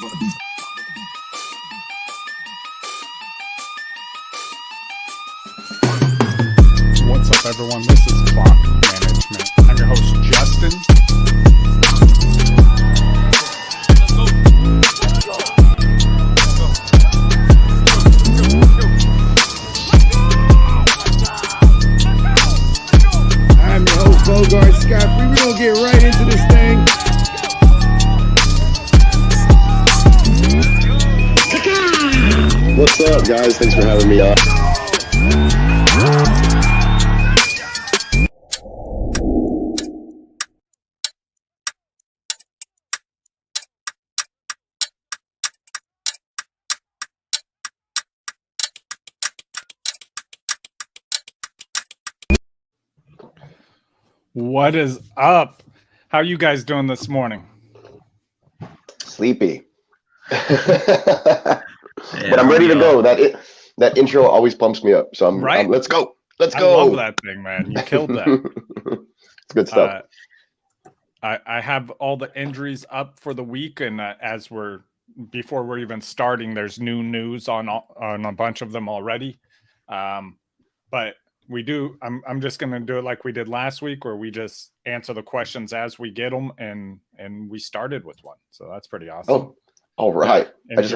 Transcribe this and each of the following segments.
What's up, everyone? This is Clock Management. I'm your host, Justin. I'm your host, Bogart Scott. We're going to get right into this thing. What's up, guys? Thanks for having me on. What is up? How you guys doing this morning? Sleepy. But I'm ready to go. That intro always pumps me up. So I'm let's go. Let's go. I love that thing, man. You killed that. It's good stuff. I have all the injuries up for the week, and before we're even starting, there's new news on a bunch of them already. But we do. I'm just going to do it like we did last week, where we just answer the questions as we get them, and we started with one, so that's pretty awesome. Oh, all right. And I just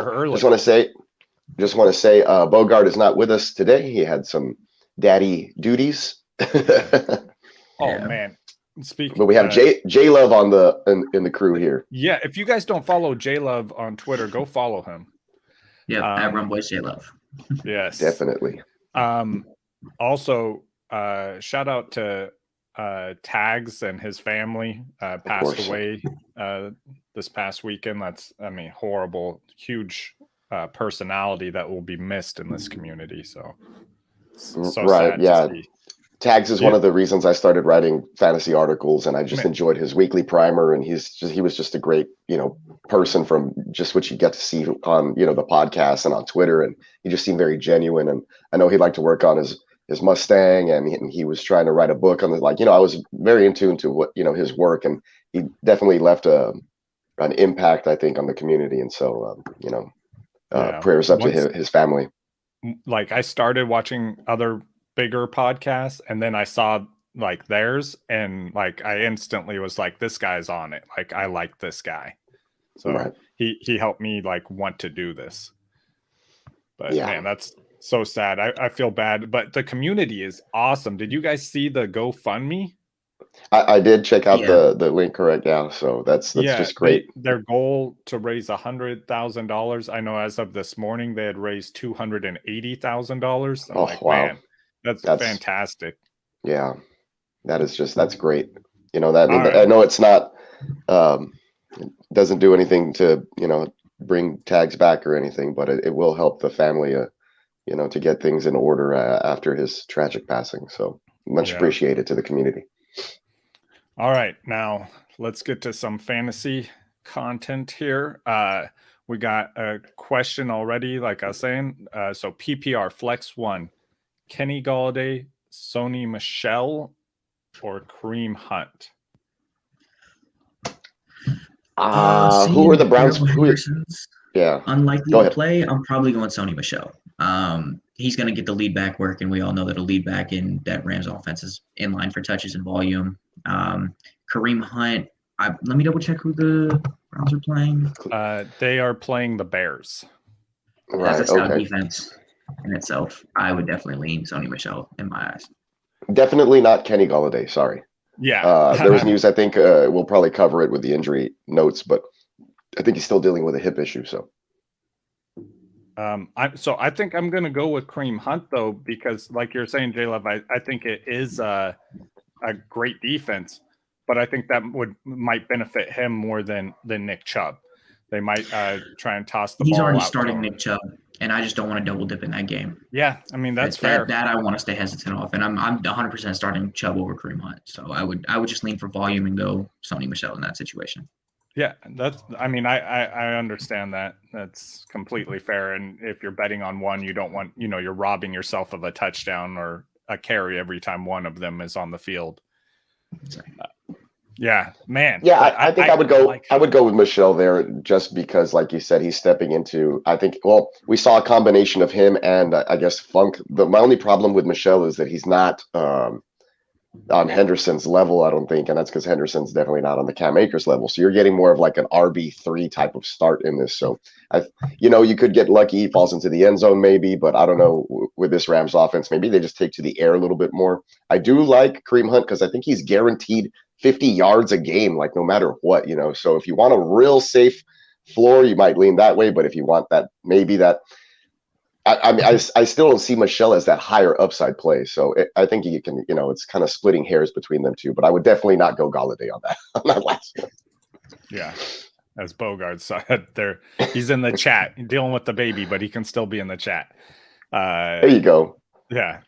want to say, Bogart is not with us today. He had some daddy duties. Man. Speaking, but we have J Love in the crew here. Yeah, if you guys don't follow J Love on Twitter, go follow him. Yeah, at Rumboys J Love. Yes, definitely. Also, shout out to Tags and his family. Passed away this past weekend. That's, horrible, huge personality that will be missed in this community. So right, sad yeah. to see. Tags is one of the reasons I started writing fantasy articles, and I just enjoyed his weekly primer. And he was just a great, person from just what you get to see on, the podcast and on Twitter. And he just seemed very genuine. And I know he liked to work on his Mustang, and he was trying to write a book on it. I was very in tune to what, his work, and he definitely left an impact, I think, on the community. And so, prayers up to his family. I started watching other bigger podcasts, and then I saw theirs, and I instantly was like, this guy's on it. I like this guy. So he helped me want to do this. But man, that's so sad. I feel bad, but the community is awesome. Did you guys see the GoFundMe? I did check out the link, correct? Yeah. So that's just great. Their goal to raise $100,000. I know as of this morning, they had raised $280,000. Wow. Man, that's fantastic. Yeah, that's great. I know it's not, it doesn't do anything to, bring Tags back or anything, but it will help the family, to get things in order after his tragic passing. So much appreciated to the community. All right, now let's get to some fantasy content here. We got a question already, like I was saying. So PPR Flex 1, Kenny Gallaudet, Sony Michel, or Kareem Hunt? Who are the Browns? Unlikely to play. I'm probably going Sony Michel. He's going to get the lead back work, and we all know that a lead back in that Rams offense is in line for touches and volume. Kareem Hunt, let me double check who the Browns are playing. They are playing the Bears. Right, that's a stout defense in itself. I would definitely lean Sony Michel in my eyes. Definitely not Kenny Gallaudet. Sorry. Yeah. There was news. I think we'll probably cover it with the injury notes, but I think he's still dealing with a hip issue. So. I think I'm going to go with Kareem Hunt, though, because like you're saying, J-Love, I think it is a great defense, but I think that might benefit him more than Nick Chubb. They might try and toss the ball. He's already out starting Nick Chubb, and I just don't want to double dip in that game. Yeah, that's fair. That I want to stay hesitant off, and I'm 100% starting Chubb over Kareem Hunt. So I would just lean for volume and go Sony Michel in that situation. Yeah, I understand that. That's completely fair. And if you're betting on one, you don't want, you're robbing yourself of a touchdown or a carry every time one of them is on the field. Yeah, man. Yeah, I think I would go. I would go with Michel there, just because, like you said, he's stepping into. I think. Well, we saw a combination of him and I guess Funk. My only problem with Michel is that he's not on Henderson's level, I don't think, and that's because Henderson's definitely not on the Cam Akers level. So you're getting more of like an RB3 type of start in this. So you could get lucky, he falls into the end zone maybe, but I don't know with this Rams offense. Maybe they just take to the air a little bit more. I do like Kareem Hunt because I think he's guaranteed 50 yards a game, like no matter what, So if you want a real safe floor, you might lean that way. But if you want that, maybe that. I mean, I still don't see Michel as that higher upside play. So I think you can, it's kind of splitting hairs between them two. But I would definitely not go Gallaudet on that last one. Yeah, as Bogart said, he's in the chat dealing with the baby, but he can still be in the chat. There you go. Yeah,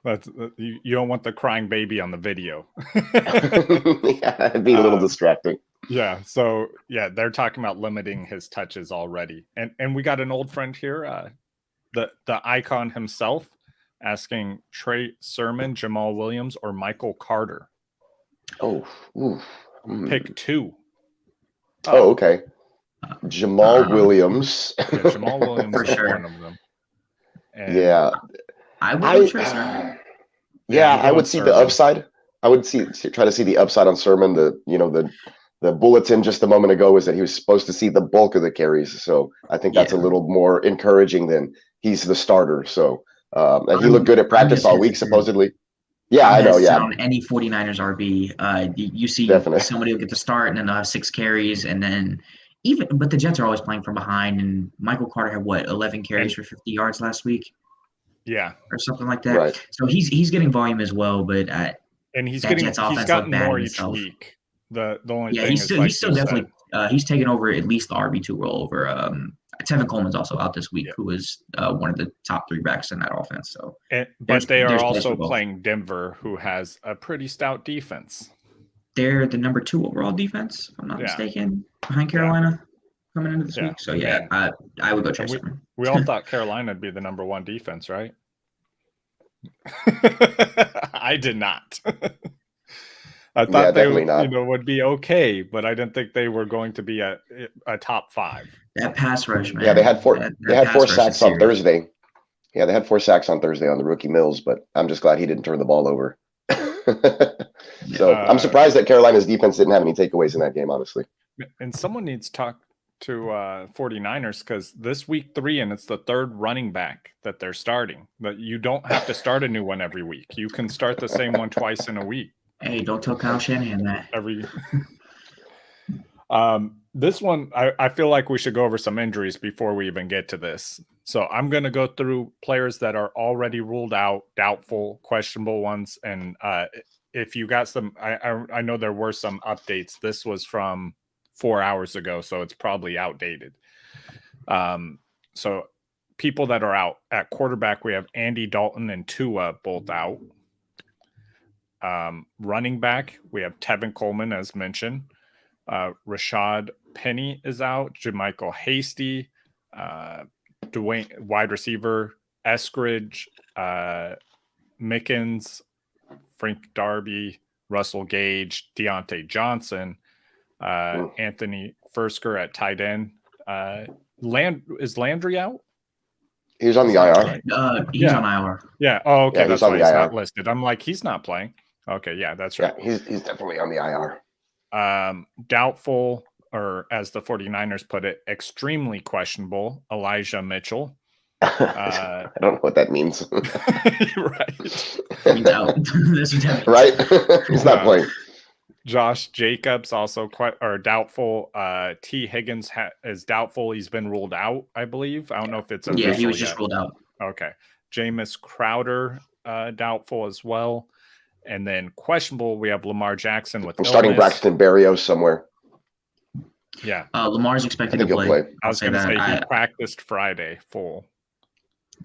you don't want the crying baby on the video. Yeah, it'd be a little distracting. Yeah, so yeah, they're talking about limiting his touches already, and we got an old friend here. The icon himself asking Trey Sermon, Jamal Williams, or Michael Carter. Pick two. Oh, okay. Jamal Williams. Yeah, Jamal Williams is one of them. And yeah. I would Trey Sermon. Yeah, I would see Sermon. The upside. I would try to see the upside on Sermon. The bulletin just a moment ago was that he was supposed to see the bulk of the carries. So I think that's a little more encouraging than he's the starter. So and he looked good at practice all week, supposedly. Yeah, I know. Yeah, on any 49ers RB, you see somebody will get the start, and then they'll have 6 carries, and then but the Jets are always playing from behind. And Michael Carter had 11 carries for 50 yards last week. Yeah, or something like that. Right. So he's getting volume as well, but and he's gotten more each week. The only thing he's still definitely he's taken over at least the RB2 role over Tevin Coleman's also out this week, who was one of the top 3 backs in that offense. So, but they are also playing Denver, who has a pretty stout defense. They're the number 2 overall defense, if I'm not mistaken, behind Carolina coming into this week. So I would go Trey Sermon. We all thought Carolina would be the number 1 defense, right? I did not. I thought they would be okay, but I didn't think they were going to be a top 5. That pass rush, man. Yeah, they had 4 sacks on Thursday. Yeah, they had 4 sacks on Thursday on the rookie Mills, but I'm just glad he didn't turn the ball over. So I'm surprised that Carolina's defense didn't have any takeaways in that game, honestly. And someone needs to talk to 49ers, because this week 3, and it's the 3rd running back that they're starting. But you don't have to start a new one every week. You can start the same one twice in a week. Hey, don't tell Kyle Shanahan that. This one, I feel like we should go over some injuries before we even get to this. So I'm going to go through players that are already ruled out, doubtful, questionable ones. And if you got some, I know there were some updates. This was from 4 hours ago, so it's probably outdated. So people that are out at quarterback, we have Andy Dalton and Tua both out. Running back, we have Tevin Coleman, as mentioned. Rashad Penny is out. JaMychal Hasty, Dwayne, wide receiver, Eskridge, Mickens, Frank Darby, Russell Gage, Deontay Johnson, Anthony Fursker at tight end. Is Landry out? He's on the IR. He's on IR. Yeah. Oh, okay. Yeah, that's why he's not listed. I'm like, he's not playing. Okay. Yeah, that's right. Yeah, he's definitely on the IR. Doubtful, or as the 49ers put it, extremely questionable, Elijah Mitchell. I don't know what that means. Right. He's out. Right? He's not playing. Josh Jacobs also doubtful. T. Higgins is doubtful. He's been ruled out, I believe. I don't know if it's official he was just ruled out. Okay. Jameis Crowder, doubtful as well. And then questionable, we have Lamar Jackson with illness. Starting Braxton Berrios somewhere. Yeah. Lamar's expected to play. I was going to say he practiced Friday full.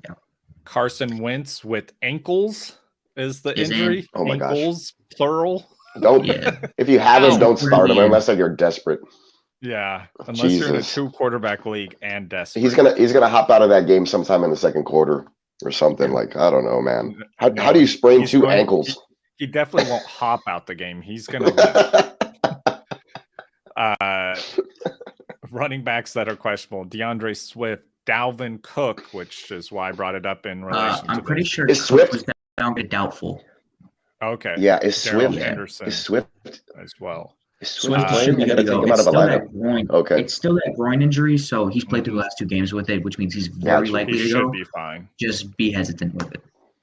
Yeah. Carson Wentz with ankles is the injury. Oh my ankles, gosh. Plural. Don't. Yeah. If you have him, don't start him unless you're desperate. Yeah, unless you're in a 2-quarterback league and desperate. He's gonna hop out of that game sometime in the second quarter or something. Like, I don't know, man. How do you sprain 2 ankles? He definitely won't hop out the game. He's gonna leave. Running backs that are questionable: DeAndre Swift, Dalvin Cook, which is why I brought it up in relation to I'm pretty sure is Cook Swift was down to doubtful. Okay. Yeah, is Darrell Swift Henderson is Swift as well. is Swift Swift should playing? be I good gotta to take go. him out It's of the still that lineup. groin. Okay. It's still that groin injury, so he's played through the last 2 games with it, which means he's very Gotcha. likely He to should go. be fine. Just be hesitant with it.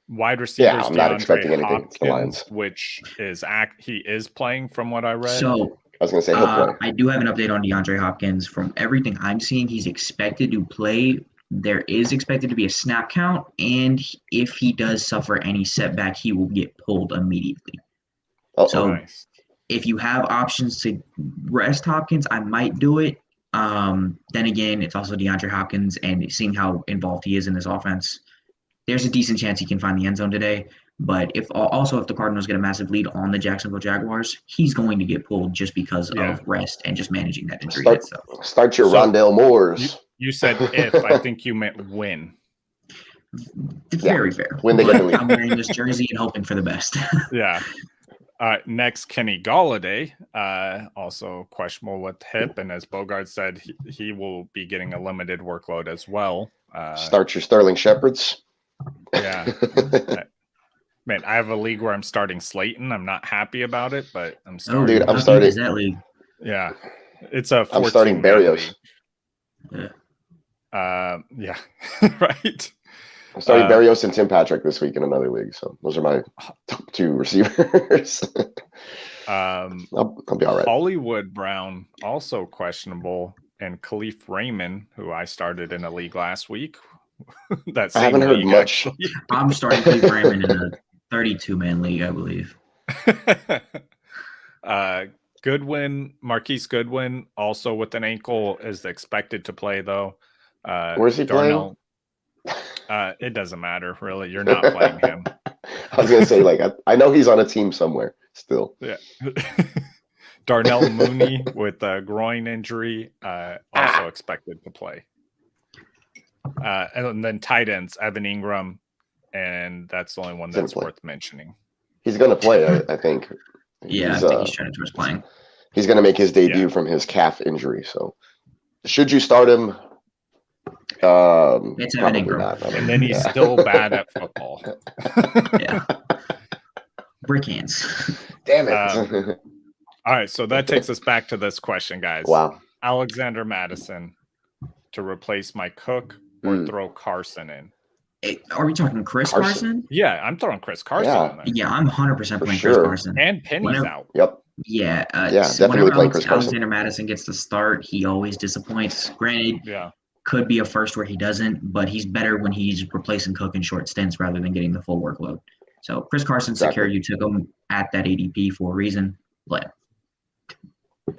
Wide receivers, I'm not DeAndre expecting anything. It's the Hopkins, Lions. which is he is playing from what I read. So I was gonna say he'll play. I do have an update on DeAndre Hopkins. From everything I'm seeing, he's expected to play. There is expected to be a snap count, and if he does suffer any setback, he will get pulled immediately. Uh-oh. So Nice. if you have options to rest Hopkins, I might do it. Then again, it's also DeAndre Hopkins, and seeing how involved he is in this offense, there's a decent chance he can find the end zone today. But if the Cardinals get a massive lead on the Jacksonville Jaguars, he's going to get pulled just because of rest and just managing that injury. Start your Rondell Moores. You said if. I think you meant win. Very fair. When they get the lead. I'm wearing this jersey and hoping for the best. Yeah. Next, Kenny Gallaudet, also questionable with hip, and as Bogart said, he will be getting a limited workload as well. Start your Sterling Shepherds. Yeah. Man, I have a league where I'm starting Slayton. I'm not happy about it, but I'm starting. Dude, I'm How starting. deep is that league? Yeah. It's a 14 I'm starting Barrios. Yeah. Yeah. Right. I'm starting Barrios and Tim Patrick this week in another league. So those are my top 2 receivers. I'll be all right. Hollywood Brown, also questionable, and Khalif Raymond, who I started in a league last week. I haven't heard much. Actually. I'm starting Khalif Raymond in a 32-man league, I believe. Goodwin, Marquise Goodwin, also with an ankle, is expected to play though. Where's he Darnell, playing? It doesn't matter, really. You're not playing him. I was gonna say, I know he's on a team somewhere still. Yeah. Darnell Mooney with a groin injury, also expected to play. And then tight ends, Evan Ingram, and that's the only one that's worth mentioning. He's gonna play, I think. Yeah, I think he's trending towards playing. He's gonna make his debut from his calf injury. So, should you start him? It's Evan Ingram. Not. And then he's still bad at football. Yeah. Brick hands. Damn it. All right, so that takes us back to this question, guys. Wow. Alexander Madison to replace my Cook or throw Carson in? Are we talking Chris Carson? Yeah, I'm throwing Chris Carson in there. Yeah, I'm 100% playing Chris Carson. And Penny's out. Yep. Yeah, definitely playing Chris Carson. Alexander Madison gets the start, he always disappoints. Granted, could be a first where he doesn't, but he's better when he's replacing Cook in short stints rather than getting the full workload. So Chris Carson, secure. You took him at that ADP for a reason. Let him.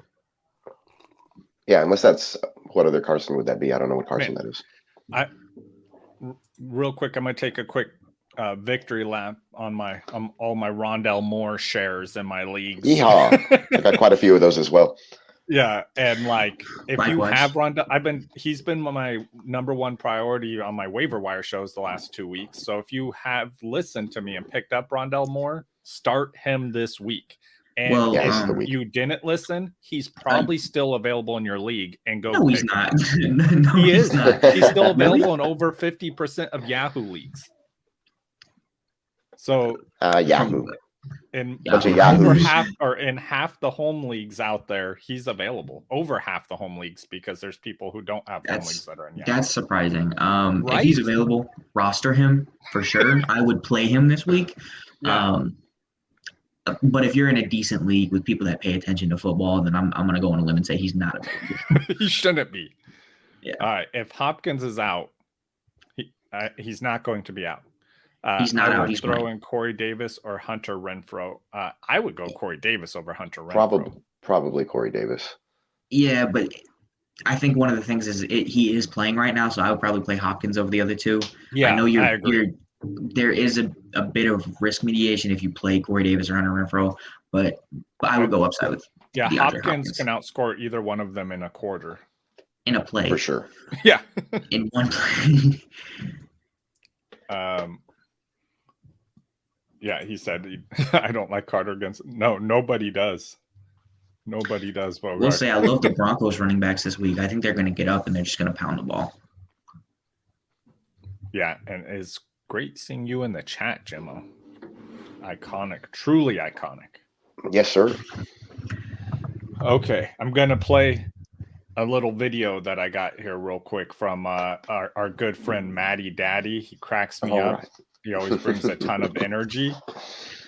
Yeah, unless that's what other Carson would that be? I don't know what Carson that is. Real quick, I'm going to take a quick victory lap on all my Rondell Moore shares in my leagues. Yeehaw. I got quite a few of those as well. Yeah, and if Likewise. you have Rondell, he's been my number one priority on my waiver wire shows the last 2 weeks. So if you have listened to me and picked up Rondell Moore, start him this week. And if you didn't listen, he's probably still available in your league. And go. No, he's not. No, he is not. He's still available in over 50% of Yahoo leagues. So Yahoo. In half the home leagues out there, he's available. Over half the home leagues, because there's people who don't have home leagues that are in Yahoo. That's surprising. If he's available, roster him for sure. I would play him this week. Yeah. But if you're in a decent league with people that pay attention to football, then I'm going to go on a limb and say he's not available. He shouldn't be. Yeah. All right. If Hopkins is out, he's not going to be out. He's not out. He's throwing Corey Davis or Hunter Renfrow. I would go Corey Davis over Hunter Renfrow. Probably Corey Davis. Yeah, but I think one of the things is he is playing right now, so I would probably play Hopkins over the other two. Yeah, I know there is a bit of risk mediation if you play Corey Davis or Hunter Renfrow, but I would go upside with Deandre Hopkins can outscore either one of them in a quarter. In a play. For sure. Yeah. In one play. Yeah, he said I don't like Carter against. No, nobody does. Nobody does. Bogart. We'll say I love the Broncos running backs this week. I think they're going to get up and they're just going to pound the ball. Yeah, and it's great seeing you in the chat, Jimmo. Iconic, truly iconic. Yes, sir. Okay, I'm going to play a little video that I got here real quick from our good friend Matty Daddy. He cracks me up. Right. He always brings a ton of energy.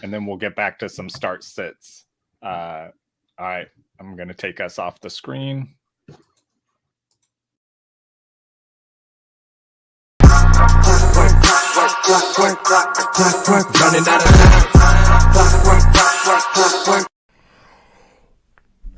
And then we'll get back to some start sits. All right, I'm going to take us off the screen.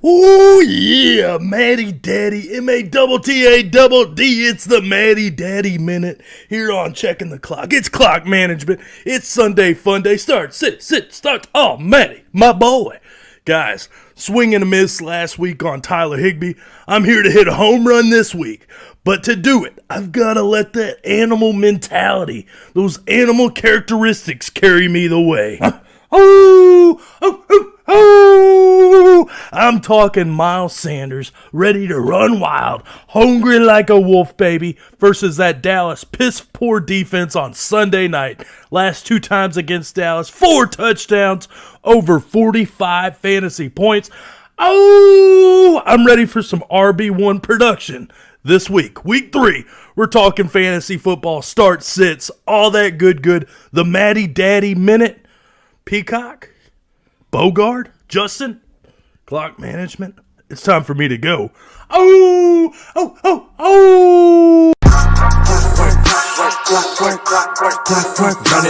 Oh yeah, Matty Daddy, M-A-T-T-A-D-D. It's the Matty Daddy Minute here on Checking the Clock. It's clock management. It's Sunday Fun Day. Start, sit, start. Oh, Matty, my boy. Guys, swing and a miss last week on Tyler Higbee. I'm here to hit a home run this week. But to do it, I've got to let that animal mentality, those animal characteristics carry me the way. I'm talking Miles Sanders, ready to run wild, hungry like a wolf, baby, versus that Dallas piss-poor defense on Sunday night. Last 2 times against Dallas, 4 touchdowns, over 45 fantasy points. I'm ready for some RB1 production this week. Week 3, we're talking fantasy football, start, sits, all that good. The Matty Daddy Minute. Peacock, Bogart, Justin, clock management. It's time for me to go. Running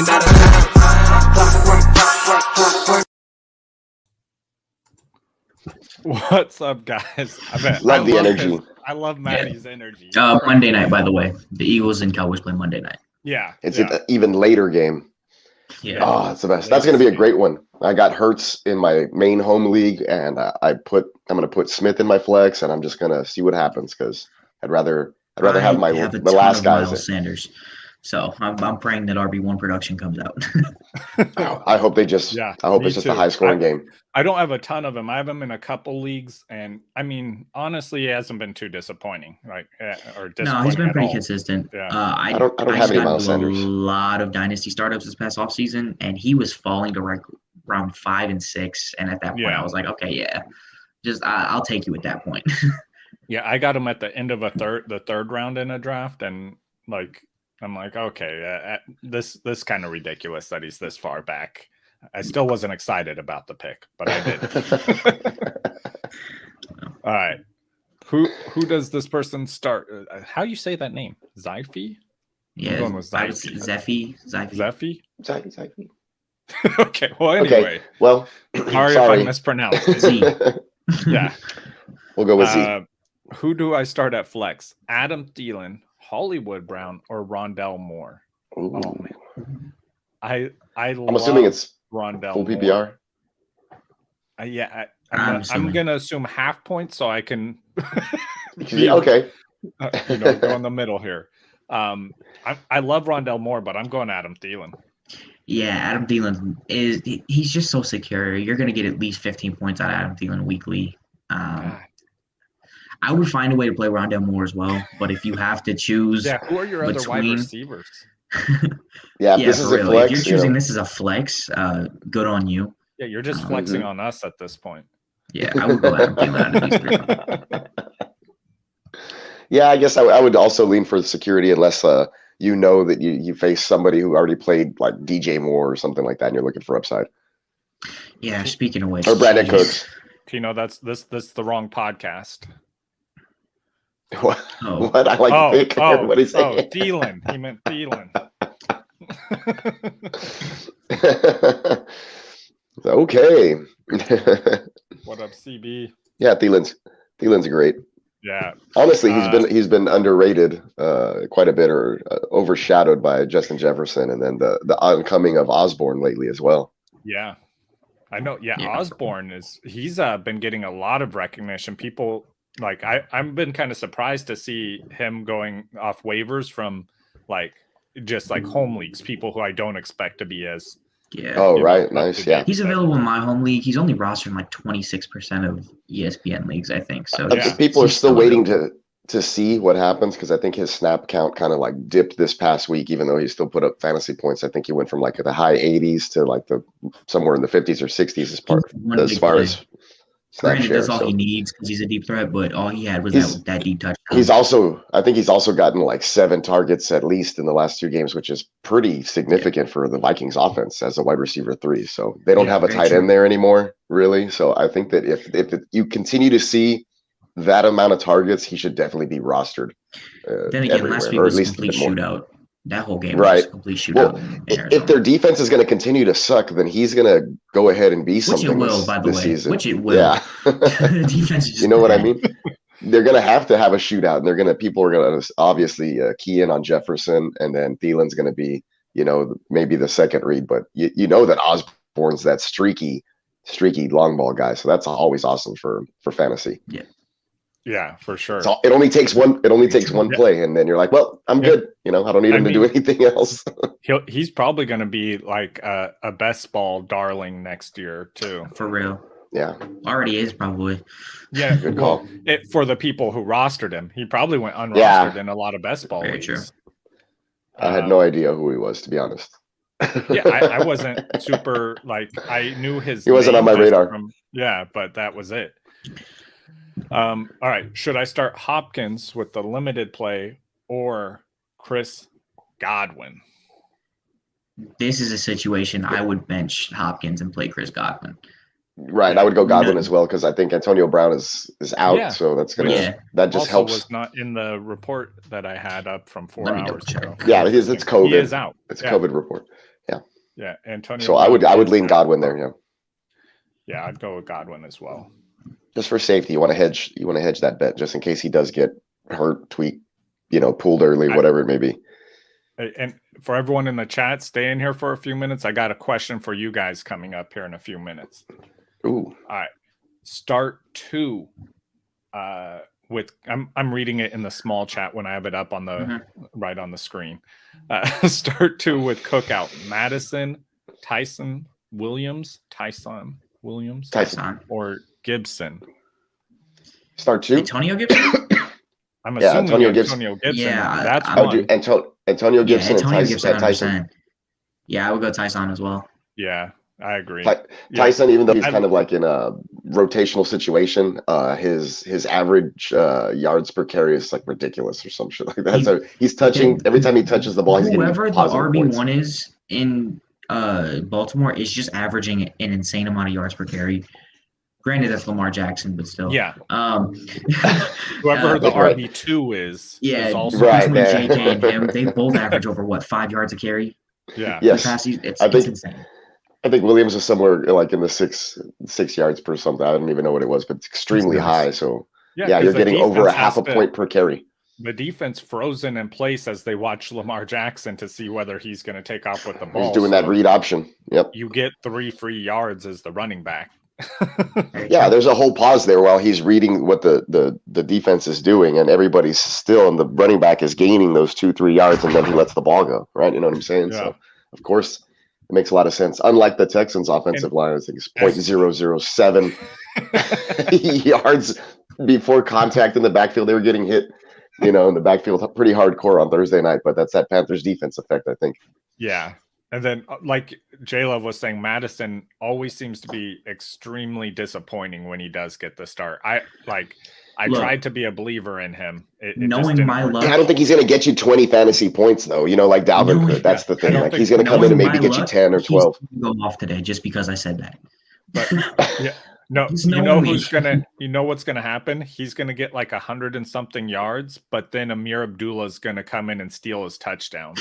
out of time. What's up, guys? Love the energy. I love Matty's energy. Monday night, by the way. The Eagles and Cowboys play Monday night. Yeah. It's an even later game. Yeah. Oh, it's the best. That's going to be a great one. I got Hurts in my main home league, and I'm going to put Smith in my flex, and I'm just going to see what happens because I'd rather have the last guys. Miles Sanders. So I'm praying that RB1 production comes out. I hope they just. Yeah, I hope it's just a high scoring game. I don't have a ton of him. I have him in a couple leagues, and I mean, honestly, he hasn't been too disappointing. No, he's been pretty consistent. Yeah. I don't have any Miles Sanders. A lot of dynasty startups this past offseason, and he was falling to round 5 and 6. And at that point, I was like, okay, yeah, just I'll take you at that point. Yeah, I got him at the end of the third round in a draft, and I'm like, okay, this kind of ridiculous that he's this far back. I still wasn't excited about the pick, but I did. All right, who does this person start? How you say that name? Zyphy? Yeah, Zeffy. Okay. Well, anyway. Okay. Well, sorry if I mispronounced it. Yeah. We'll go with Z. Who do I start at flex? Adam Thielen, Hollywood Brown, or Rondell Moore? Ooh. Oh man, I'm assuming it's Rondell full PPR. I'm gonna assume half points so I can. Okay. Go in the middle here. I love Rondell Moore, but I'm going Adam Thielen. Yeah, Adam Thielen he's just so secure. You're gonna get at least 15 points out of Adam Thielen weekly. I would find a way to play Rondell Moore as well, but if you have to choose, who are your other wide receivers? This is a flex. If you're choosing this as a flex, good on you. Yeah, you're just flexing on us at this point. Yeah, I would go Adam Thielen. Yeah, I guess I would also lean for the security unless that you face somebody who already played like DJ Moore or something like that, and you're looking for upside. Yeah, speaking of which, or Brandon Cooks. That's the wrong podcast. What? I like pick. What is it? Thielen. He meant Thielen. Okay. What up, CB? Yeah, Thielen's great. Yeah. Honestly, he's been underrated quite a bit, or overshadowed by Justin Jefferson, and then the oncoming of Osborne lately as well. Yeah, I know. Yeah, Osborne he's been getting a lot of recognition. People. I've been kind of surprised to see him going off waivers from just home leagues, people who I don't expect to be as Yeah. Oh, right. Nice. Yeah. He's available in my home league. He's only rostered in like 26% of ESPN leagues, I think. So I think people are still waiting to see what happens because I think his snap count kind of like dipped this past week, even though he still put up fantasy points. I think he went from like the high 80s to like somewhere in the 50s or 60s as far as snap granted, share. that's all he needs because he's a deep threat, but all he had was that deep touchdown. I think he's also gotten like 7 targets at least in the last 2 games, which is pretty significant for the Vikings offense as a wide receiver 3. So they don't have a tight end there anymore, really. So I think that if you continue to see that amount of targets, he should definitely be rostered. Then again, last week was a complete shootout. That whole game was a complete shootout. Well, if their defense is going to continue to suck, then he's going to go ahead and be something. Which it will, by the way. Season. Which it will. Yeah. The defense is just what I mean? They're going to have a shootout, and people are going to obviously key in on Jefferson, and then Thielen's going to be, maybe the second read, but you know that Osborne's that streaky long ball guy, so that's always awesome for fantasy. Yeah. Yeah, for sure. So it only takes one play, and then you're like, well, I'm good. I don't need him to do anything else. He's probably going to be like a best ball darling next year too. For real. Yeah. Already is probably. Yeah. Good call. For the people who rostered him, he probably went unrostered in a lot of best ball leagues. True. I had no idea who he was, to be honest. Yeah, I wasn't super I knew his. He wasn't on my radar. But that was it. All right. Should I start Hopkins with the limited play or Chris Godwin? This is a situation I would bench Hopkins and play Chris Godwin. Right. I would go Godwin as well because I think Antonio Brown is out. So that's gonna that just also helps. Was not in the report that I had up from 4 hours ago. Yeah, it's COVID. He is out. It's a COVID report. Yeah. Yeah. Antonio. So I would lean Godwin there. Yeah. Yeah, I'd go with Godwin as well. Just for safety, you want to hedge that bet just in case he does get hurt, tweaked, pulled early, whatever it may be. And for everyone in the chat, stay in here for a few minutes. I got a question for you guys coming up here in a few minutes. Ooh. All right. Start 2 with I'm reading it in the small chat when I have it up on the right on the screen. Start 2 with Cookout. Madison, Tyson Williams, or Gibson. Start 2. Antonio Gibson. I'm assuming Antonio Gibson. Yeah, that's one. Antonio Gibson and Tyson. Yeah, I would go Tyson as well. Yeah, I agree. Tyson, even though he's kind of like in a rotational situation, his average yards per carry is like ridiculous or some shit like that. So he's touching every time he touches the ball. He's whoever getting the RB1 is in Baltimore is just averaging an insane amount of yards per carry. Granted, that's Lamar Jackson, but still. Yeah. Whoever the RB2 is also between JJ and him, they both average over 5 yards a carry. Yeah. Yes. It's insane. I think Williams is somewhere like in the six yards per something. I don't even know what it was, but it's extremely high. So you're getting over a half a point per carry. The defense frozen in place as they watch Lamar Jackson to see whether he's going to take off with the ball. He's doing that read option. Yep. You get 3 free yards as the running back. Yeah, there's a whole pause there while he's reading what the defense is doing, and everybody's still, and the running back is gaining those 2-3 yards, and then he lets the ball go. Right? You know what I'm saying? Yeah. So, of course, it makes a lot of sense. Unlike the Texans' offensive line, I think it's 0.007 yards before contact in the backfield. They were getting hit, in the backfield pretty hardcore on Thursday night, but that's that Panthers defense effect, I think. Yeah. And then, like J-Love was saying, Madison always seems to be extremely disappointing when he does get the start. I tried to be a believer in him. Knowing my luck, I don't think he's going to get you 20 fantasy points, though. Like Dalvin could. That's the thing. Like he's going to come in and maybe get you 10 or 12. Go off today just because I said that. But yeah. No, what's gonna happen? He's gonna get like 100 and something yards, but then Amir Abdullah's gonna come in and steal his touchdowns.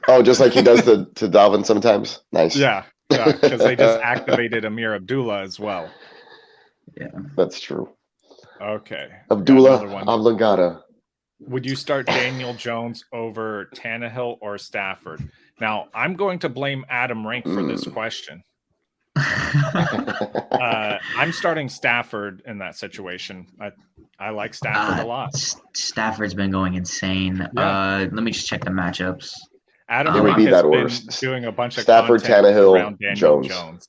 Oh, just like he does to Dalvin sometimes. Nice. Yeah, because they just activated Amir Abdullah as well. Yeah, that's true. Okay, Abdullah Oblongata. Would you start Daniel Jones over Tannehill or Stafford? Now, I'm going to blame Adam Rank for this question. I'm starting Stafford in that situation. I like Stafford a lot. Stafford's been going insane. Yeah. Let me just check the matchups. Adam it would be has that been order. doing a bunch of Stafford, content Tannehill, around Daniel Jones.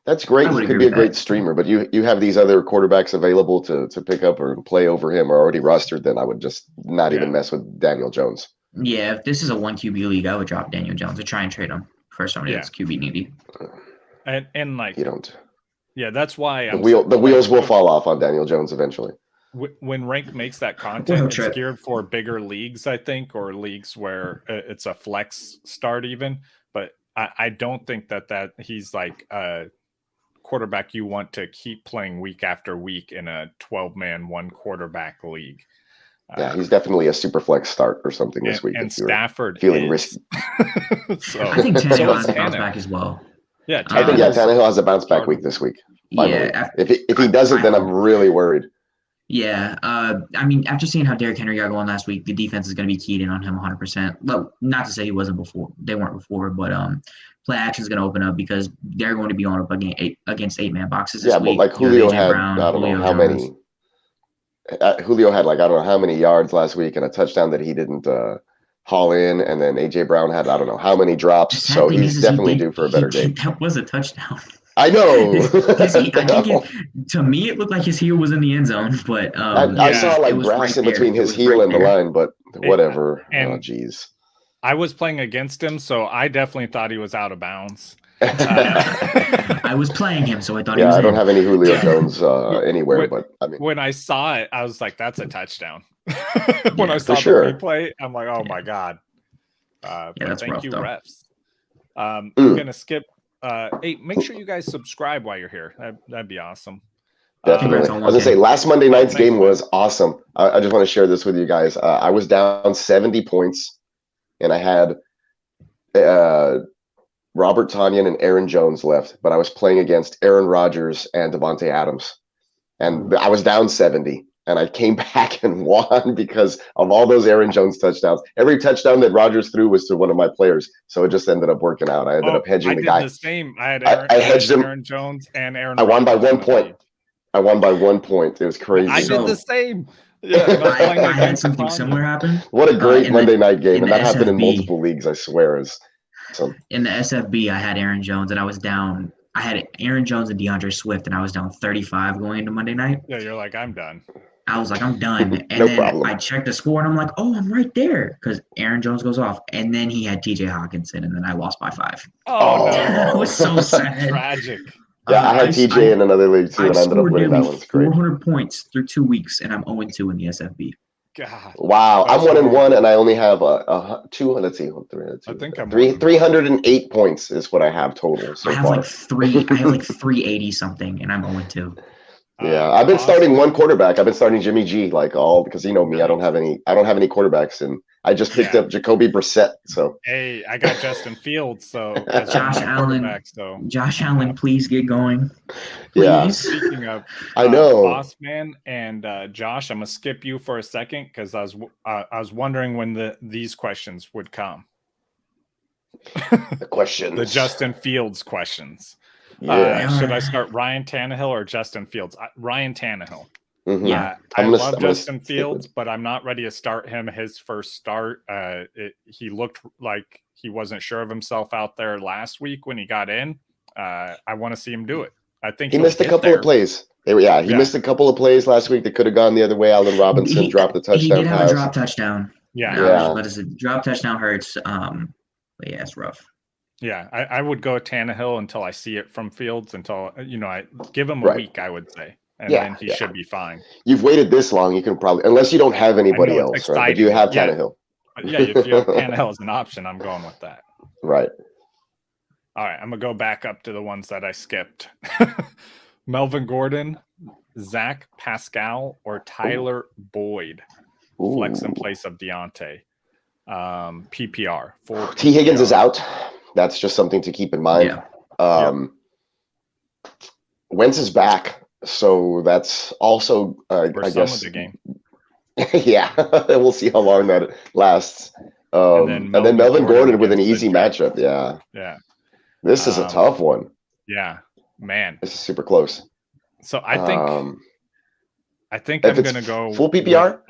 That's great. He could be a great streamer, but you have these other quarterbacks available to pick up or play over him or already rostered, then I would just not even mess with Daniel Jones. Yeah, if this is a 1 QB league, I would drop Daniel Jones or try and trade him for somebody that's QB needy. And like you don't. Yeah, that's why the wheels will fall off on Daniel Jones eventually. When Rank makes that content, it's geared for bigger leagues, I think, or leagues where it's a flex start even. But I don't think that he's like a quarterback you want to keep playing week after week in a 12-man, one quarterback league. Yeah, he's definitely a super flex start or something this week. And Stafford feeling risky. So I think Tannehill has a bounce back as well. Yeah, I think Tannehill has a bounce back week this week. Finally. Yeah, if he doesn't, then I'm really worried. Yeah, I mean, after seeing how Derrick Henry got going last week, the defense is going to be keyed in on him 100%. Well, not to say he wasn't before; they weren't before, but play action is going to open up because they're going to be on up against 8-man boxes this week. But like Julio had, Brown, I don't know how many. Julio had like I don't know how many yards last week and a touchdown that he didn't haul in, and then AJ Brown had I don't know how many drops. So he's definitely due for a better game. That was a touchdown. I know. To me, it looked like his heel was in the end zone, but I saw like grass in between his heel and the line, but whatever. Oh, geez. I was playing against him, so I definitely thought he was out of bounds. I was playing him, so I thought he was I don't have any Julio Jones anywhere, but I mean, when I saw it, I was like, "That's a touchdown." When I saw the replay, I'm like, "Oh my god!" But thank you, refs. I'm gonna skip. Hey, make sure you guys subscribe while you're here. That'd be awesome. Definitely. I was gonna say last Monday night's game was awesome. I just want to share this with you guys. I was down 70 points, and I had Robert Tonyan and Aaron Jones left, but I was playing against Aaron Rodgers and Devontae Adams, and I was down 70. And I came back and won because of all those Aaron Jones touchdowns. Every touchdown that Rodgers threw was to one of my players, so it just ended up working out. I ended up hedging the guy. The same. I had hedged him. Aaron Jones and Aaron. I won by 1 point. I won by 1 point. It was crazy. I did the same. Yeah, I had something similar happen. What a great Monday night game, and that happened in multiple leagues. I swear. In the SFB, I had Aaron Jones, and I was down. I had Aaron Jones and Deandre Swift, and I was down 35 going into Monday night. Yeah, you're like, I'm done. I was like, I'm done. And then I checked the score, and I'm like, oh, I'm right there. Because Aaron Jones goes off. And then he had TJ Hawkinson, and then I lost by 5. Oh, no. That was so sad. Tragic. Yeah, I had TJ in another league, too, and I ended up winning that one. It's great. 400 points through 2 weeks, and I'm 0-2 in the SFB. God. Wow. I'm 1-1, and I only have let's see. I think I'm 308 points is what I have total so far. I have 380 something, and I'm 0-2. Yeah, I've been starting one quarterback. I've been starting Jimmy G because you know me. I don't have any quarterbacks, and I just picked up Jacoby Brissett. So hey, I got Justin Fields. So Josh Allen, please get going. Please. Yeah. Speaking of, I know Bossman and Josh, I'm gonna skip you for a second because I was wondering when these questions would come. The questions, the Justin Fields questions. Yeah. Should I start Ryan Tannehill or Justin Fields? Ryan Tannehill. Mm-hmm. Yeah, I love Justin Fields, but I'm not ready to start him his first start. He looked like he wasn't sure of himself out there last week when he got in. I want to see him do it. I think he missed a couple of plays. He missed a couple of plays last week that could have gone the other way. Allen Robinson dropped the touchdown. He did have a drop touchdown. Yeah. But a drop touchdown hurts. But yeah, it's rough. Yeah, I would go Tannehill until I see it from Fields, until I give him a week, I would say, and then he should be fine. You've waited this long, you can probably, unless you don't have anybody else, right? But you have Tannehill. Yeah, if you have Tannehill as an option, I'm going with that. Right. All right, I'm gonna go back up to the ones that I skipped. Melvin Gordon, Zach Pascal, or Tyler Boyd. Flex in place of Deontay. PPR. T. Higgins is out. That's just something to keep in mind. Yeah. Wentz is back, so that's also I guess the game. Yeah, we'll see how long that lasts. And then Melvin Gordon with an easy matchup. Yeah. This is a tough one. Yeah, man. This is super close. So I think I'm gonna go full PPR.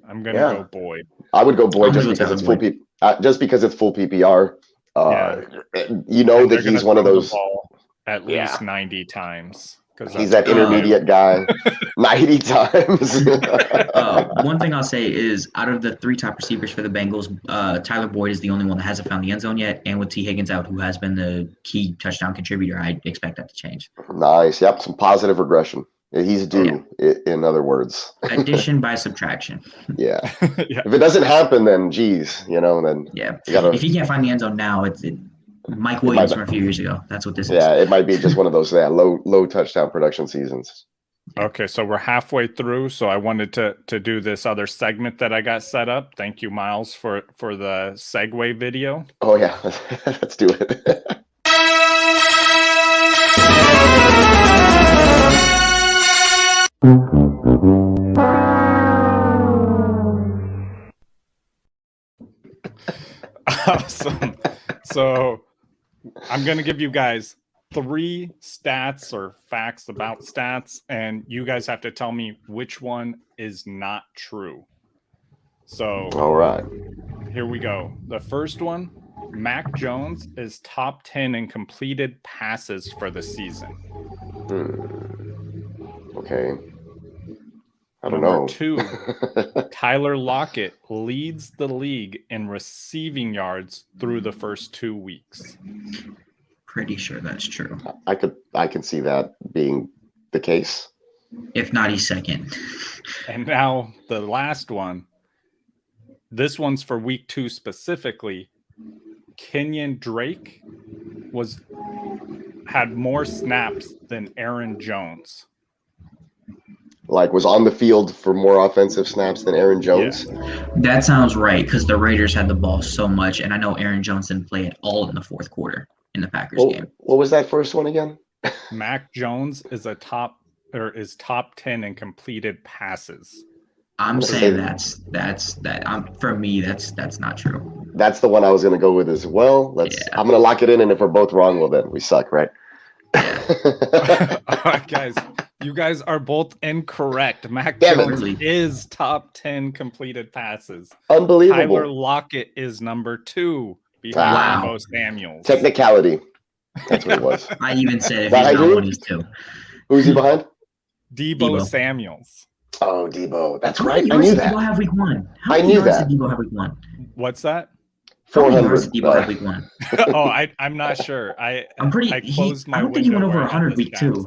I'm gonna go Boyd. I would go Boyd just because it's full PPR. You know that he's one of those at least 90 times. He's that intermediate guy 90 times. One thing I'll say is out of the 3 top receivers for the Bengals, Tyler Boyd is the only one that hasn't found the end zone yet. And with T. Higgins out, who has been the key touchdown contributor, I expect that to change. Nice. Yep. Some positive regression. He's due, in other words. Addition by subtraction. Yeah. If it doesn't happen, then geez, then if he can't find the end zone now, it's Mike Williams from a few years ago. That's what this is. Yeah, it might be just one of those low touchdown production seasons. Okay, so we're halfway through. So I wanted to do this other segment that I got set up. Thank you, Miles, for the segue video. Oh yeah, let's do it. Awesome. So I'm going to give you guys 3 stats or facts about stats, and you guys have to tell me which one is not true. So, all right, here we go. The first one, Mac Jones is top 10 in completed passes for the season. Okay. I don't Number know. 2, Tyler Lockett leads the league in receiving yards through the first 2 weeks. Pretty sure that's true. I can see that being the case. If not, he's second. And now the last one. This one's for week 2 specifically. Kenyon Drake had more snaps than Aaron Jones. Like was on the field for more offensive snaps than Aaron Jones. Yeah. That sounds right because the Raiders had the ball so much, and I know Aaron Jones didn't play at all in the fourth quarter in the Packers game. What was that first one again? Mac Jones is top 10 in completed passes. I'm saying that's for me that's not true. That's the one I was going to go with as well. I'm going to lock it in, and if we're both wrong, well then we suck, right? Yeah. All right, guys. You guys are both incorrect. Mac Jones is top 10 completed passes. Unbelievable. Tyler Lockett is number 2 behind Deebo Samuels. Technicality. That's what it was. I even said if he's not 1, he's 2. Who's he behind? Deebo Samuels. Oh, Deebo. That's right. I knew that. Debo have week 1? I knew that. Did Deebo have week 1? What's that? 400. Debo have week 1? I'm not sure. I don't think he went over 100 week 2.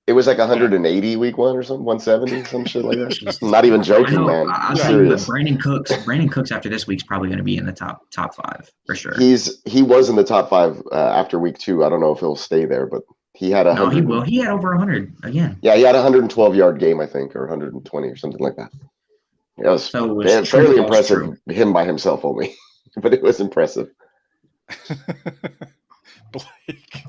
It was like 180 week 1 or something, 170, some shit like that. I'm not even joking, man. I'm serious. Brandon Cooks after this week's probably going to be in the top 5 for sure. He was in the top 5 after week 2. I don't know if he'll stay there, but he had No, he will. He had over 100 again. Yeah, he had a 112-yard game, I think, or 120 or something like that. It was fairly impressive. Him by himself only, but it was impressive. Blake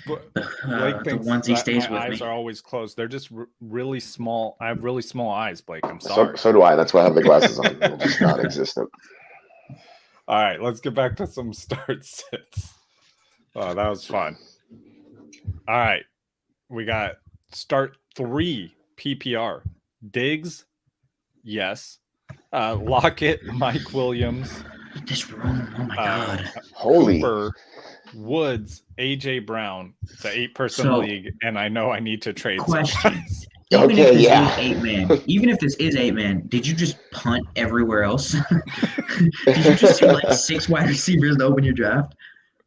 the thinks onesie stays my with eyes me. are always closed. They're just really small. I have really small eyes, Blake. I'm sorry. So do I. That's why I have the glasses on. They're just non-existent. All right, let's get back to some start sits. Oh, that was fun. All right, we got start 3 PPR. Diggs, yes. Lockett, Mike Williams. This room, oh my God. Holy. Cooper, Woods, AJ Brown. It's an 8-person league, and I know I need to trade. Question. Even if this is 8-man, did you just punt everywhere else? Did you just see like 6 wide receivers to open your draft?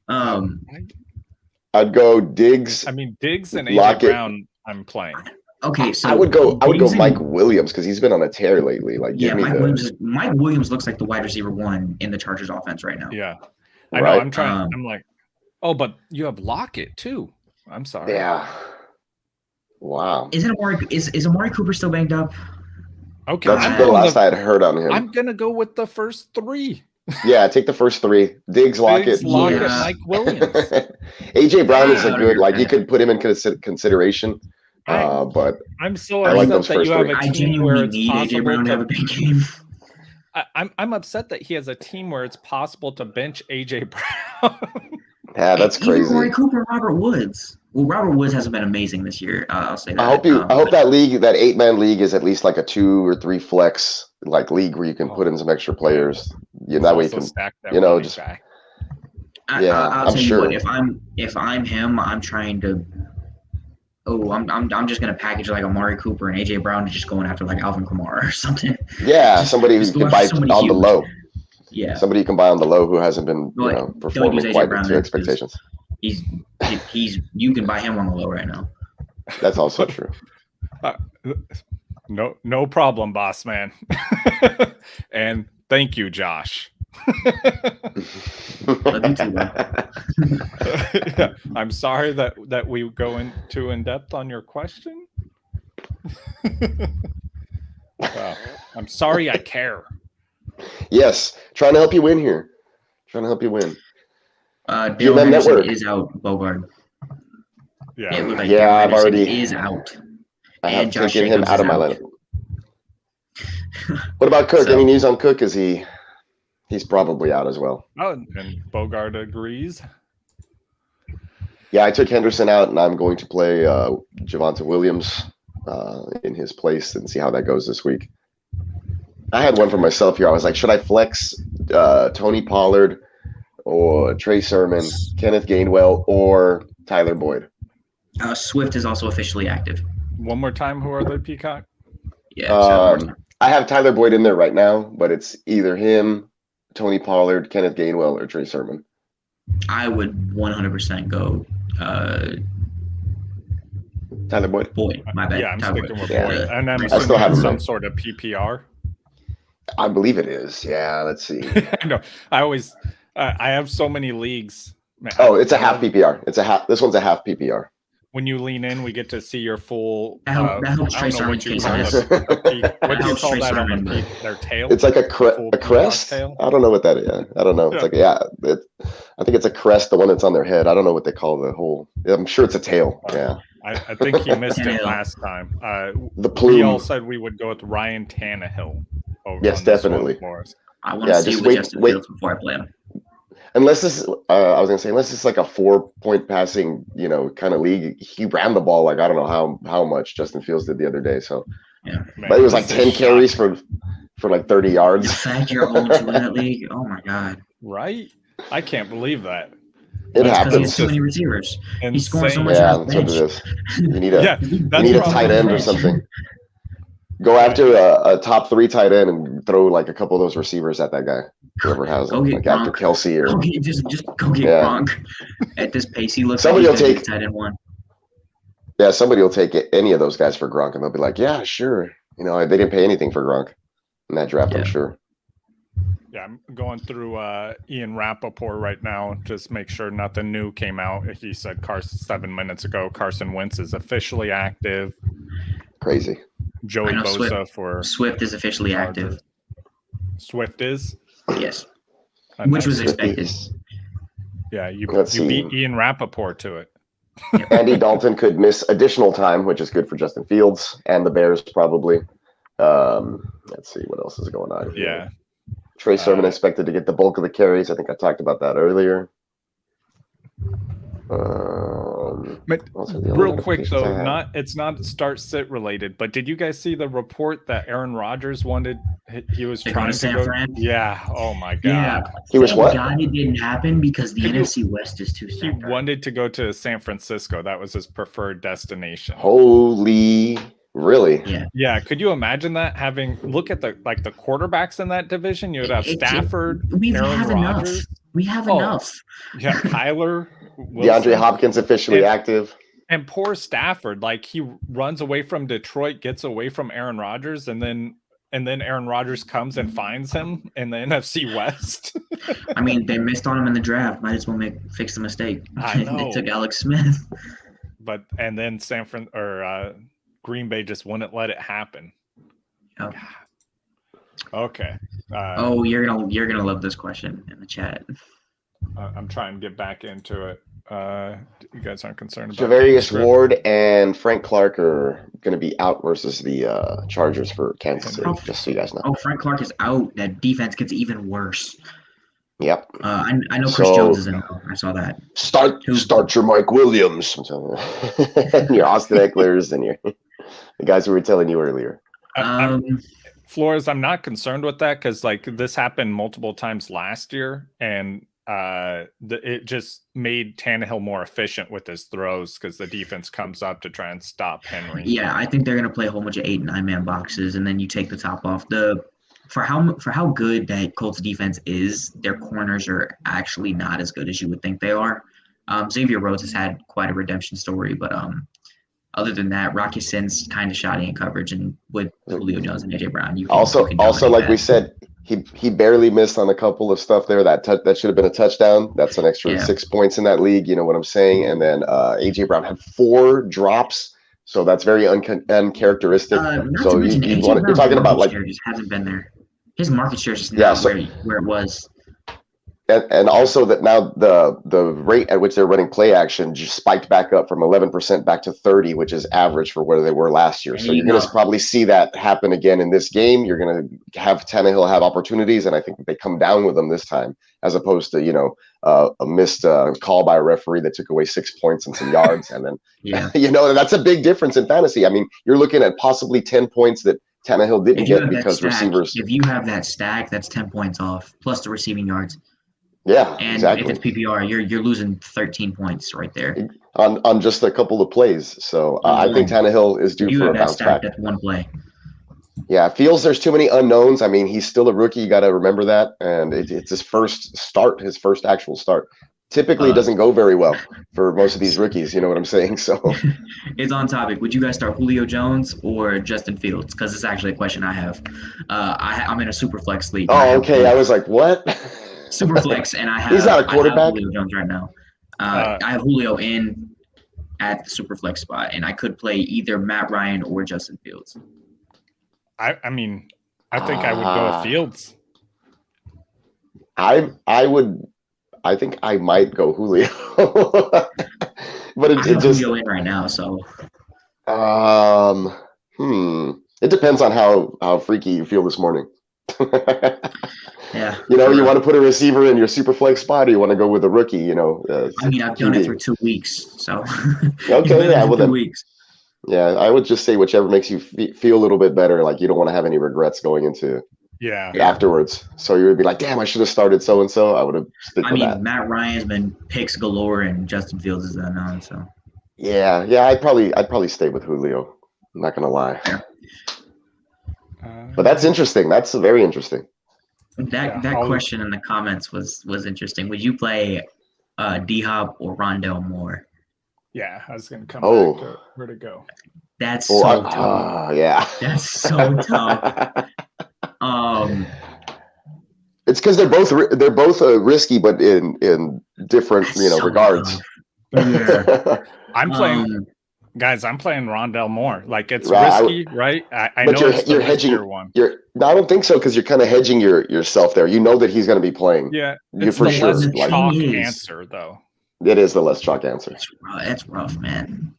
I'd go Diggs. I mean, Diggs and AJ Lockett. Brown. I'm playing. Okay, so I would go Mike Williams because he's been on a tear lately. Mike Williams looks like the wide receiver 1 in the Chargers offense right now. Yeah, I know. I'm trying. I'm like, oh, but you have Lockett too. I'm sorry. Yeah. Wow. Is Amari Cooper still banged up? Okay, that's the last I had heard on him. I'm gonna go with the first 3. Yeah, take the first 3. Diggs, Lockett, Mike Williams. AJ Brown is a good. You could put him in consideration. But I'm so upset that you have a team where it's AJ Brown to have a big game. I'm upset that he has a team where it's possible to bench AJ Brown. Yeah, that's crazy. Even Amari Cooper and Robert Woods. Well, Robert Woods hasn't been amazing this year. I'll say that. I hope that league, that 8-man league, is at least like a 2 or 3 flex like league where you can put in some extra players. That way you can stack that just. Guy. I'll tell you what. If I'm him, I'm trying to. I'm just gonna package like Amari Cooper and AJ Brown and just going after like Alvin Kamara or something. Yeah, somebody who can buy on the low. Yeah, somebody you can buy on the low who hasn't been performing quite to expectations. He's you can buy him on the low right now. That's also true. No problem, boss man. And thank you, Josh. Love you too, yeah, I'm sorry that we go into in depth on your question. I'm sorry I care. Yes, trying to help you win here. Trying to help you win. Dale Henderson is out, Bogard. Yeah, it like I've already is out. I have taken him out of my lineup. What about Kirk? Any news on Cook? He's probably out as well. Oh, and Bogard agrees. Yeah, I took Henderson out, and I'm going to play Javonte Williams in his place and see how that goes this week. I had one for myself here. I was like, should I flex Tony Pollard or Trey Sermon, Kenneth Gainwell, or Tyler Boyd? Swift is also officially active. One more time, who are they, Peacock? Yeah. I have Tyler Boyd in there right now, but it's either him, Tony Pollard, Kenneth Gainwell, or Trey Sermon. I would 100% go Tyler Boyd. My bad. Yeah, I'm Tyler sticking with Boyd. Boyd. And I'm I still assuming have it's him some in. sort of PPR. I believe it is. Yeah, let's see. No, I always I have so many leagues. Man, it's a half PPR. This one's a half PPR. When you lean in, we get to see your full. That helps Trey Sermon's case. What do you call that on their tail? It's like a crest. Tail? I don't know what that is. I don't know. It's like I think it's a crest, the one that's on their head. I don't know what they call the whole. I'm sure it's a tail. Yeah. I think he missed it last time. The plume. We all said we would go with Ryan Tannehill. Yes, definitely. I want to see what Justin Fields before I play him. Unless this, unless it's like a 4-point passing, kind of league. He ran the ball like I don't know how much Justin Fields did the other day. So, yeah, but it was like 10 carries for like 30 yards. The fact you're 0-2 in that league, oh my god! Right? I can't believe that. It happens. He has too many receivers. He's scoring so much. Yeah, that's what it is. You need a tight end or something. Go after a top 3 tight end and throw like a couple of those receivers at that guy. Whoever has them, like after Kelsey or just go get Gronk. At this pace, he looks. Somebody will take tight end 1. Yeah, somebody will take any of those guys for Gronk, and they'll be like, "Yeah, sure." They didn't pay anything for Gronk in that draft. I'm sure. Yeah, I'm going through Ian Rappaport right now. Just make sure nothing new came out. He said 7 minutes ago, Carson Wentz is officially active. Crazy. Joey Bosa for Swift is officially active. Swift is? Yes. Which was expected. Yeah, you beat Ian Rappaport to it. Andy Dalton could miss additional time, which is good for Justin Fields and the Bears probably. Let's see what else is going on here. Yeah. Trey Sermon expected to get the bulk of the carries. I think I talked about that earlier. Real quick though, it's not start-sit related, but did you guys see the report that Aaron Rodgers he was trying to go? Yeah. Oh my god. Yeah. He was what? God, it didn't happen because the NFC West is too stacked. He wanted to go to San Francisco. That was his preferred destination. Holy, really? Yeah. Yeah. Could you imagine that? Look at the quarterbacks in that division. You would have Stafford, Aaron Rodgers. We have enough. Yeah, Kyler. Wilson, DeAndre Hopkins officially active. And poor Stafford, he runs away from Detroit, gets away from Aaron Rodgers, and then Aaron Rodgers comes and finds him in the NFC West. I mean, they missed on him in the draft. Might as well fix the mistake. I know. They took Alex Smith. And then Green Bay just wouldn't let it happen. Oh. Okay. You're gonna love this question in the chat. I'm trying to get back into it. You guys aren't concerned about Javarius Ward and Frank Clark are going to be out versus the Chargers for Kansas City, just so you guys know. Frank Clark is out. That defense gets even worse. Yep. I know Chris Jones is in. I saw that. Start your Mike Williams, and your Austin Eckler's, and the guys we were telling you earlier. Flores, I'm not concerned with that because like this happened multiple times last year, and it just made Tannehill more efficient with his throws because the defense comes up to try and stop Henry. Yeah, I think they're going to play a whole bunch of 8 and 9 man boxes, and then you take the top off. For how good that Colts defense is, their corners are actually not as good as you would think they are. Xavier Rhodes has had quite a redemption story, but other than that, Rocky Sin's kind of shoddy in coverage, and with Julio Jones and AJ Brown, you can like we said, he barely missed on a couple of stuff there. That should have been a touchdown. That's an extra 6 points in that league. You know what I'm saying? And then AJ Brown had 4 drops, so that's very uncharacteristic. So you're talking about like just hasn't been there. His market share is just not where it was. And also that now the rate at which they're running play action just spiked back up from 11% back to 30%, which is average for where they were last year. So you're going to probably see that happen again in this game. You're going to have Tannehill have opportunities, and I think they come down with them this time, as opposed to a missed call by a referee that took away 6 points and some yards, and then that's a big difference in fantasy. I mean, you're looking at possibly 10 points that Tannehill didn't get because receivers. If you have that stack, that's 10 points off plus the receiving yards. Yeah, and exactly. If it's PPR, you're losing 13 points right there on just a couple of plays. So I think Tannehill is due for a bounce back. That's one play. Yeah, feels there's too many unknowns. I mean, he's still a rookie. You got to remember that, and it's his first actual start. Typically, it doesn't go very well for most of these rookies. You know what I'm saying? So it's on topic. Would you guys start Julio Jones or Justin Fields? Because it's actually a question I have. I'm in a super flex league. Oh, okay. I was like, what? Super flex, and I have. He's not a quarterback. Julio Jones right now. I have Julio in at the super flex spot, and I could play either Matt Ryan or Justin Fields. I mean, I think I would go with Fields. I think I might go Julio, but I have Julio in right now. So, it depends on how freaky you feel this morning. Yeah, you want to put a receiver in your super flex spot, or you want to go with a rookie. I mean, I've done it for 2 weeks, so okay, yeah, well 2 weeks. Yeah, I would just say whichever makes you feel a little bit better. Like you don't want to have any regrets going into afterwards. So you would be like, damn, I should have started so and so. I would have stick with that. Matt Ryan's been picks galore, and Justin Fields is unknown. So yeah, I'd probably stay with Julio. I'm not gonna lie. Yeah. But that's interesting. That's very interesting. That question in the comments was interesting. Would you play D-Hop or Rondell Moore? Yeah, I was going to come back to where to go. That's so tough. Yeah. That's so tough. It's because they're both risky, but in different regards. I'm playing. Guys, I'm playing Rondell Moore. Like it's risky, right? I know you're hedging your one. No, I don't think so because you're kind of hedging yourself there. You know that he's going to be playing. Yeah, it's the less chalk answer, though. It is the less chalk answer. It's rough, man.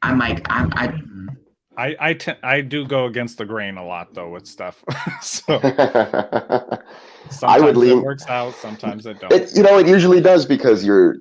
I do go against the grain a lot though with stuff. So sometimes I would lean. It works out. Sometimes it don't. It usually does because you're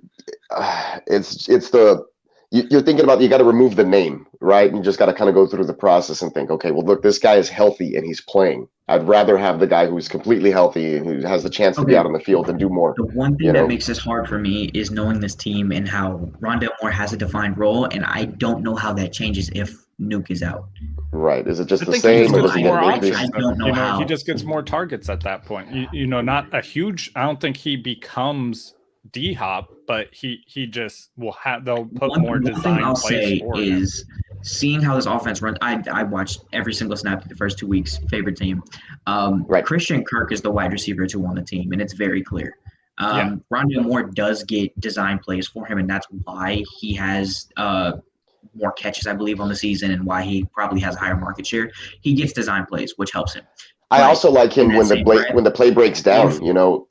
thinking about, you got to remove the name, right? And you just got to kind of go through the process and think, okay, well, look, this guy is healthy and he's playing. I'd rather have the guy who's completely healthy and who has the chance to be out on the field and do more. The one thing that makes this hard for me is knowing this team and how Rondell Moore has a defined role, and I don't know how that changes if Nuke is out. Right. Is it just the same? Or does he get more options? I don't know how. He just gets more targets at that point. Not a huge – I don't think he becomes – D-Hop, but he just will have. They'll put more design. I'll say is seeing how this offense runs. I watched every single snap the first 2 weeks. Favorite team. Right. Christian Kirk is the wide receiver 2 on the team, and it's very clear. Rondell Moore does get design plays for him, and that's why he has more catches, I believe, on the season, and why he probably has a higher market share. He gets design plays, which helps him. I also like him when the play breaks down.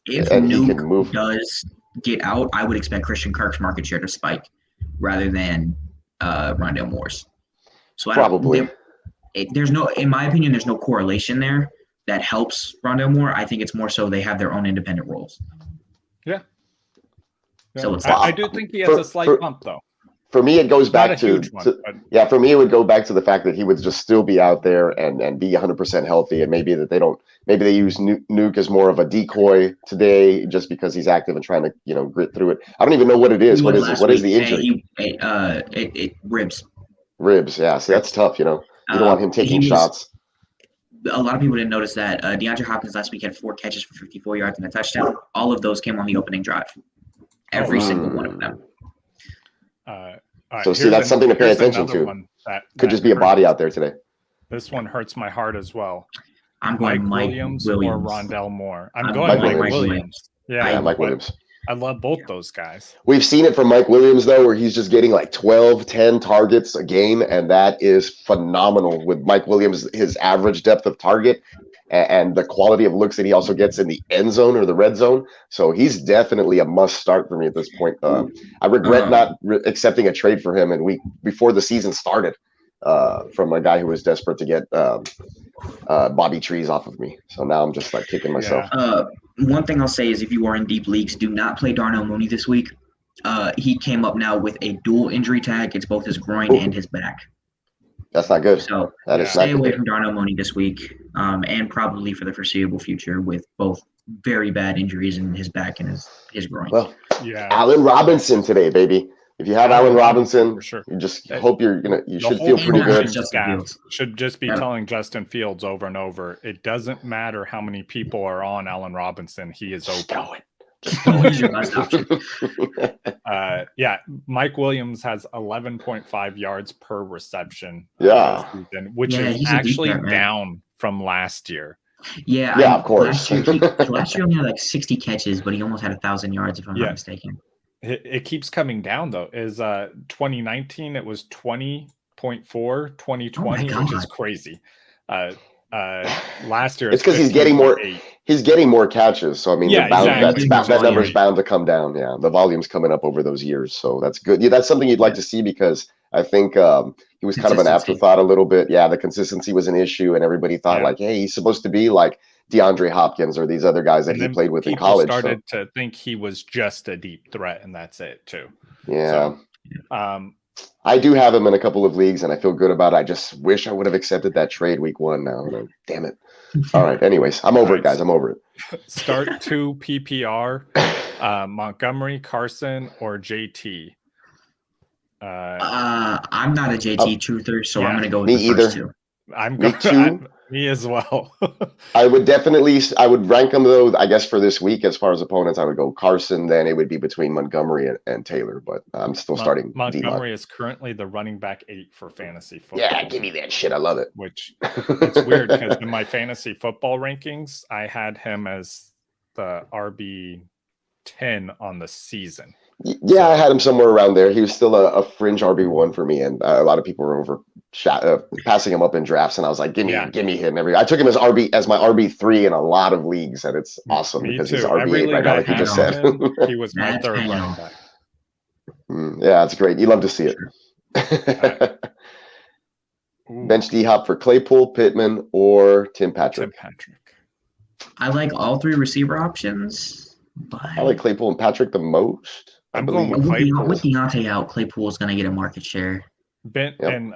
If and Nuke he can move. Does get out, I would expect Christian Kirk's market share to spike rather than Rondell Moore's. So probably there's no, in my opinion, there's no correlation there that helps Rondell Moore. I think it's more so they have their own independent roles. Yeah. So it's I do think he has a slight bump, though. For me, it goes back for me, it would go back to the fact that he would just still be out there and be 100% healthy, and maybe that maybe they use Nuke as more of a decoy today just because he's active and trying to grit through it. I don't even know what it is. What is it? What is the injury? Ribs. Ribs, yeah. So that's tough. You don't want him taking shots. A lot of people didn't notice that Deandra Hopkins last week had 4 catches for 54 yards and a touchdown. All of those came on the opening drive. Every single one of them. So see, that's something to pay attention to. Could just be a body out there today. This one hurts my heart as well. I'm going Mike Williams or Rondell Moore. I'm going Mike Williams. Yeah, Mike Williams. I love both those guys. We've seen it from Mike Williams, though, where he's just getting like 12, 10 targets a game, and that is phenomenal. With Mike Williams, his average depth of target and the quality of looks that he also gets in the end zone or the red zone. So he's definitely a must start for me at this point. I regret not accepting a trade for him before the season started from a guy who was desperate to get Bobby Trees off of me. So now I'm just like kicking myself. One thing I'll say is if you are in deep leagues, do not play Darnell Mooney this week. He came up now with a dual injury tag. It's both his groin and his back. That's not good. So that is stay away from Darnell Mooney this week, and probably for the foreseeable future with both very bad injuries in his back and his groin. Well, Allen Robinson today, baby. If you have Allen Robinson, for sure. You just hope you should feel pretty good. Should just be telling Justin Fields over and over, it doesn't matter how many people are on Allen Robinson, he is open. He's your best option. Mike Williams has 11.5 yards per reception. Season, which is actually down from last year. Yeah, of course. Last year only had like 60 catches, but he almost had 1,000 yards, if I'm not mistaken. It keeps coming down, though. 2019, it was 20.4, 2020, which is crazy. Last year it's because he's getting more catches, so I mean that number's bound to come down. The volume's coming up over those years, so that's good. That's something you'd like to see, because I think he was kind of an afterthought a little bit. The consistency was an issue, and everybody thought like, hey, he's supposed to be like DeAndre Hopkins or these other guys that he played with in college. Started to think he was just a deep threat, and that's it too. I do have him in a couple of leagues, and I feel good about it. I just wish I would have accepted that trade week 1 now. Damn it. All right. Anyways, I'm over it, guys. I'm over it. Start 2 PPR, Montgomery, Carson, or JT. I'm not a JT truther, so I'm going to go with the first 2. I'm going me as well. I would rank them, though, I guess, for this week. As far as opponents, I would go Carson, then it would be between Montgomery and Taylor, but I'm still starting Montgomery is currently the running back 8 for fantasy football. Yeah, give me that shit. I love it. Which it's weird, because in my fantasy football rankings, I had him as the RB 10 on the season. I had him somewhere around there. He was still a fringe RB1 for me, and a lot of people were passing him up in drafts, and I was like, give me him I took him as my RB3 in a lot of leagues, and it's awesome because he's RB8 right now, like you just said. He was my third running back. It's great. You love to see it. Bench D-Hop for Claypool, Pittman, or Tim Patrick. I like all 3 receiver options, but I like Claypool and Patrick the most. I'm going with Claypool. With Deontay out, Claypool is going to get a market share. And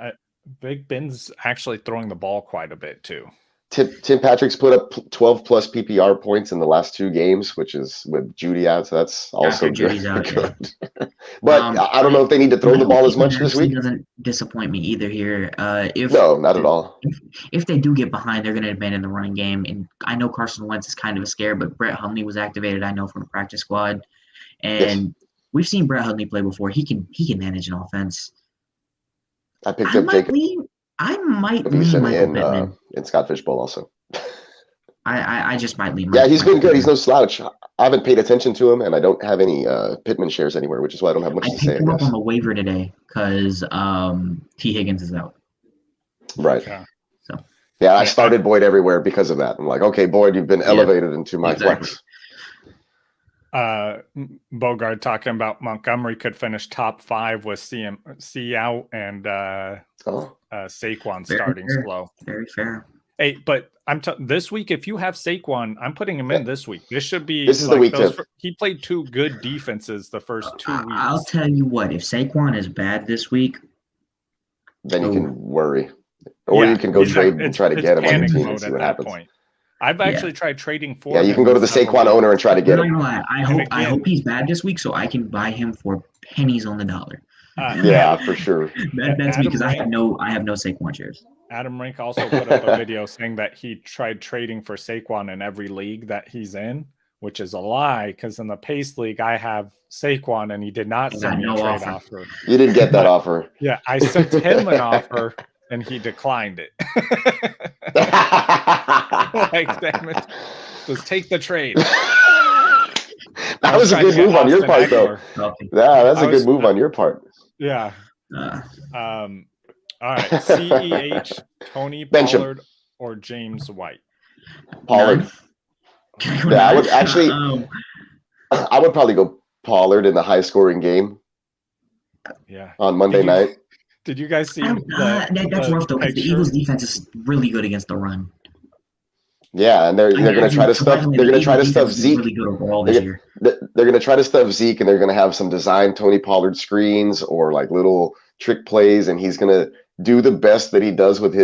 Big Ben's actually throwing the ball quite a bit too. Tim Patrick's put up 12 plus PPR points in the last 2 games, which is with Judy out, so that's also good. But I don't know if they need to throw the ball as much this week. Doesn't disappoint me either here. No, not at all. If they do get behind, they're going to abandon the running game. And I know Carson Wentz is kind of a scare, but Brett Hundley was activated, I know, from the practice squad, and we've seen Brett Hundley play before. He can manage an offense. I picked up Jacob. I might lean in Scott Fishbowl also. I just might lean. He's been good. He's no slouch. I haven't paid attention to him, and I don't have any Pittman shares anywhere, which is why I don't have much to say. I picked him up on the waiver today because T. Higgins is out. Right. I started Boyd everywhere because of that. I'm like, okay, Boyd, you've been elevated into my flex. Bogart talking about Montgomery could finish top 5 with C out and Saquon starting slow. Very fair. Hey, but this week, if you have Saquon, I'm putting him in this week. This should be. This is the week he played 2 good defenses the first 2 weeks. I'll tell you what. If Saquon is bad this week, then you can worry, or you can go trade and try to get him on your team and see what happens. Point. I've actually tried trading for. Yeah, you can go to the Saquon owner and try to get him. I hope he's bad this week so I can buy him for pennies on the dollar. Yeah, for sure. That's because I have no Saquon shares. Adam Rink also put up a video saying that he tried trading for Saquon in every league that he's in, which is a lie because in the Pace League I have Saquon and he did not send me a trade offer. You didn't get that offer. Yeah, I sent him an offer and he declined it. Like, damn it. Just take the trade. That was a good move on your part, though. Yeah, that's a good move on your part. Yeah. All right. CEH, Tony Pollard, or James White? Pollard. Yeah, I would actually. I would probably go Pollard in the high-scoring game. Yeah. On Monday night. Did you guys see? That's rough though, because the Eagles' defense is really good against the run. Yeah, and they're going to try to stuff. They're going to try to stuff Zeke. Really good overall this year. They're going to try to stuff Zeke, and they're going to have some design Tony Pollard screens or like little trick plays, and he's going to do the best that he does with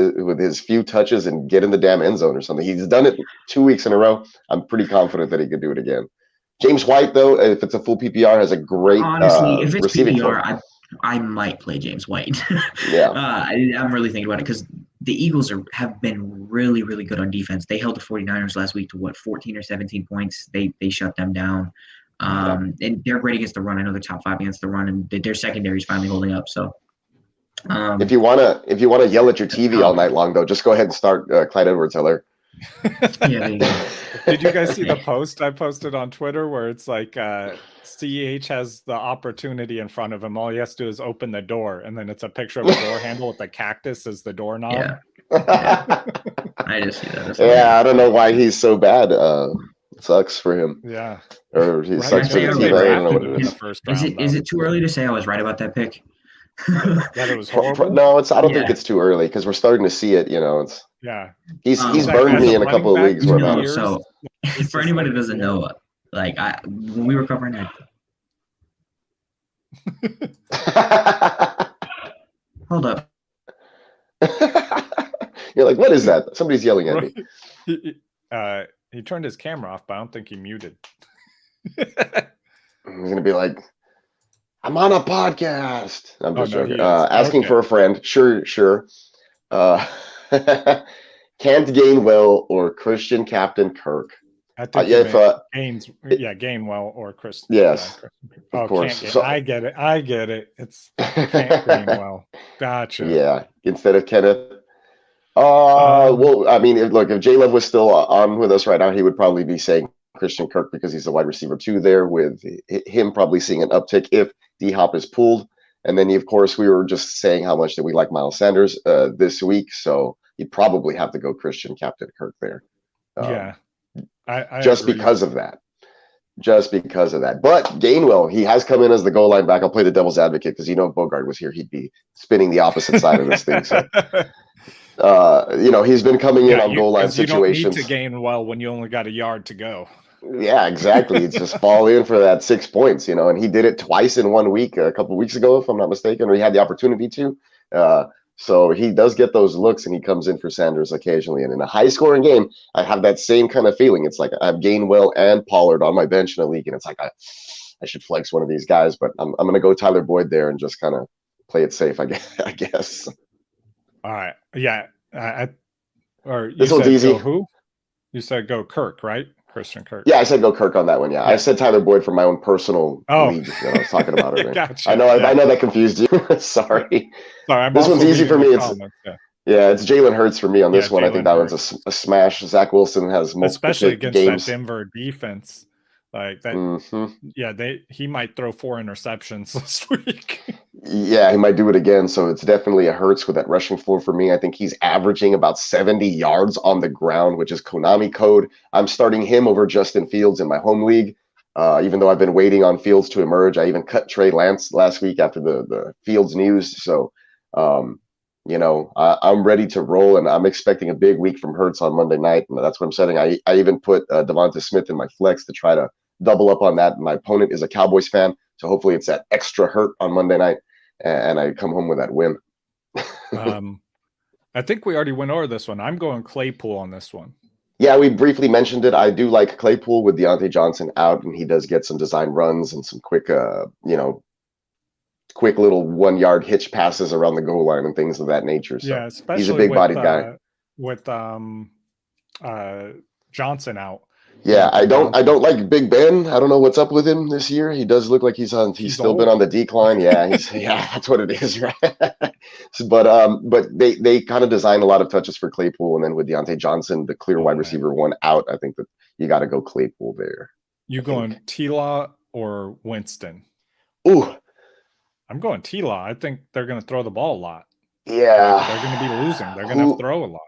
his few touches and get in the damn end zone or something. He's done it 2 weeks in a row. I'm pretty confident that he could do it again. James White, though, if it's a full PPR, has a great honestly. If it's receiving PPR, I might play James White. Yeah, I'm really thinking about it because the Eagles have been really, really good on defense. They held the 49ers last week to 14 or 17 points. They shut them down. And they're great against the run. I know they're top 5 against the run, and their secondary is finally holding up. So, if you wanna yell at your TV all night long, though, just go ahead and start Clyde Edwards-Helaire. Did you guys see the post I posted on Twitter where it's like CEH has the opportunity in front of him? All he has to do is open the door, and then it's a picture of a door handle with the cactus as the doorknob. Yeah. I just see that. Yeah, I don't know why he's so bad. It sucks for him. Yeah. Or he sucks for the team. I don't know what it is. Is it too early to say I was right about that pick? That it was horrible? No, I don't think it's too early because we're starting to see it. It's he's burned me in a couple of leagues. So for anybody who doesn't know, like when we were covering that. Hold up. You're like, what is that? Somebody's yelling at me. He turned his camera off, but I don't think he muted. He's gonna be like, I'm on a podcast. I'm just joking. Asking for a friend. Sure. Can't Gainwell or Christian Captain Kirk? I think Gainwell or Chris. Yes, of course. So, I get it. It's Can't Gainwell. Gotcha. Yeah, instead of Kenneth. Well, I mean, look, if J Love was still on with us right now, he would probably be saying Christian Kirk because he's a wide receiver too. There with him probably seeing an uptick if D Hop is pulled, and then of course we were just saying how much that we like Miles Sanders this week, so you'd probably have to go Christian Captain Kirk there. I just agree. because of that. But Gainwell, he has come in as the goal line back. I'll play the devil's advocate because if Bogart was here, he'd be spinning the opposite side of this thing. So, he's been coming in on goal line situations. You don't need to gain well when you only got a yard to go. Yeah, exactly. It's just fall in for that 6 points, and he did it twice in 1 week, a couple of weeks ago, if I'm not mistaken, or he had the opportunity to. So he does get those looks, and he comes in for Sanders occasionally. And in a high-scoring game, I have that same kind of feeling. It's like I have Gainwell and Pollard on my bench in a league, and it's like I should flex one of these guys, but I'm going to go Tyler Boyd there and just kind of play it safe, I guess. All right. Yeah. This one's easy. Go who? You said go Kirk, right? Christian Kirk. Yeah, I said go Kirk on that one. Yeah, I said Tyler Boyd for my own personal league that I was talking about earlier. Gotcha. I know that confused you. Sorry. Sorry, this one's easy for me. It's Jalen Hurts for me on this one. I think that one's a smash. Zach Wilson has multiple especially against games. That Denver defense. Like that. Mm-hmm. Yeah, he might throw 4 interceptions this week. Yeah, he might do it again. So it's definitely a Hurts with that rushing floor for me. I think he's averaging about 70 yards on the ground, which is Konami code. I'm starting him over Justin Fields in my home league. Even though I've been waiting on Fields to emerge, I even cut Trey Lance last week after the Fields news. So, I'm ready to roll, and I'm expecting a big week from Hurts on Monday night, and that's what I'm setting. I even put Devonta Smith in my flex to try to double up on that. My opponent is a Cowboys fan, so hopefully it's that extra hurt on Monday night, and I come home with that win. I think we already went over this one. I'm going Claypool on this one. Yeah, we briefly mentioned it. I do like Claypool with Deontay Johnson out, and he does get some design runs and some quick, quick little 1-yard hitch passes around the goal line and things of that nature. So yeah, especially he's a big-bodied guy. With Johnson out. Yeah, I don't like Big Ben. I don't know what's up with him this year. He does look like he's still been on the decline. Yeah, that's what it is, right? But they kind of designed a lot of touches for Claypool, and then with Deontay Johnson, the clear wide receiver one out, I think that you got to go Claypool there. You going T-Law or Winston? Ooh, I'm going T-Law. I think they're going to throw the ball a lot. Yeah, they're going to be losing. They're going to throw a lot.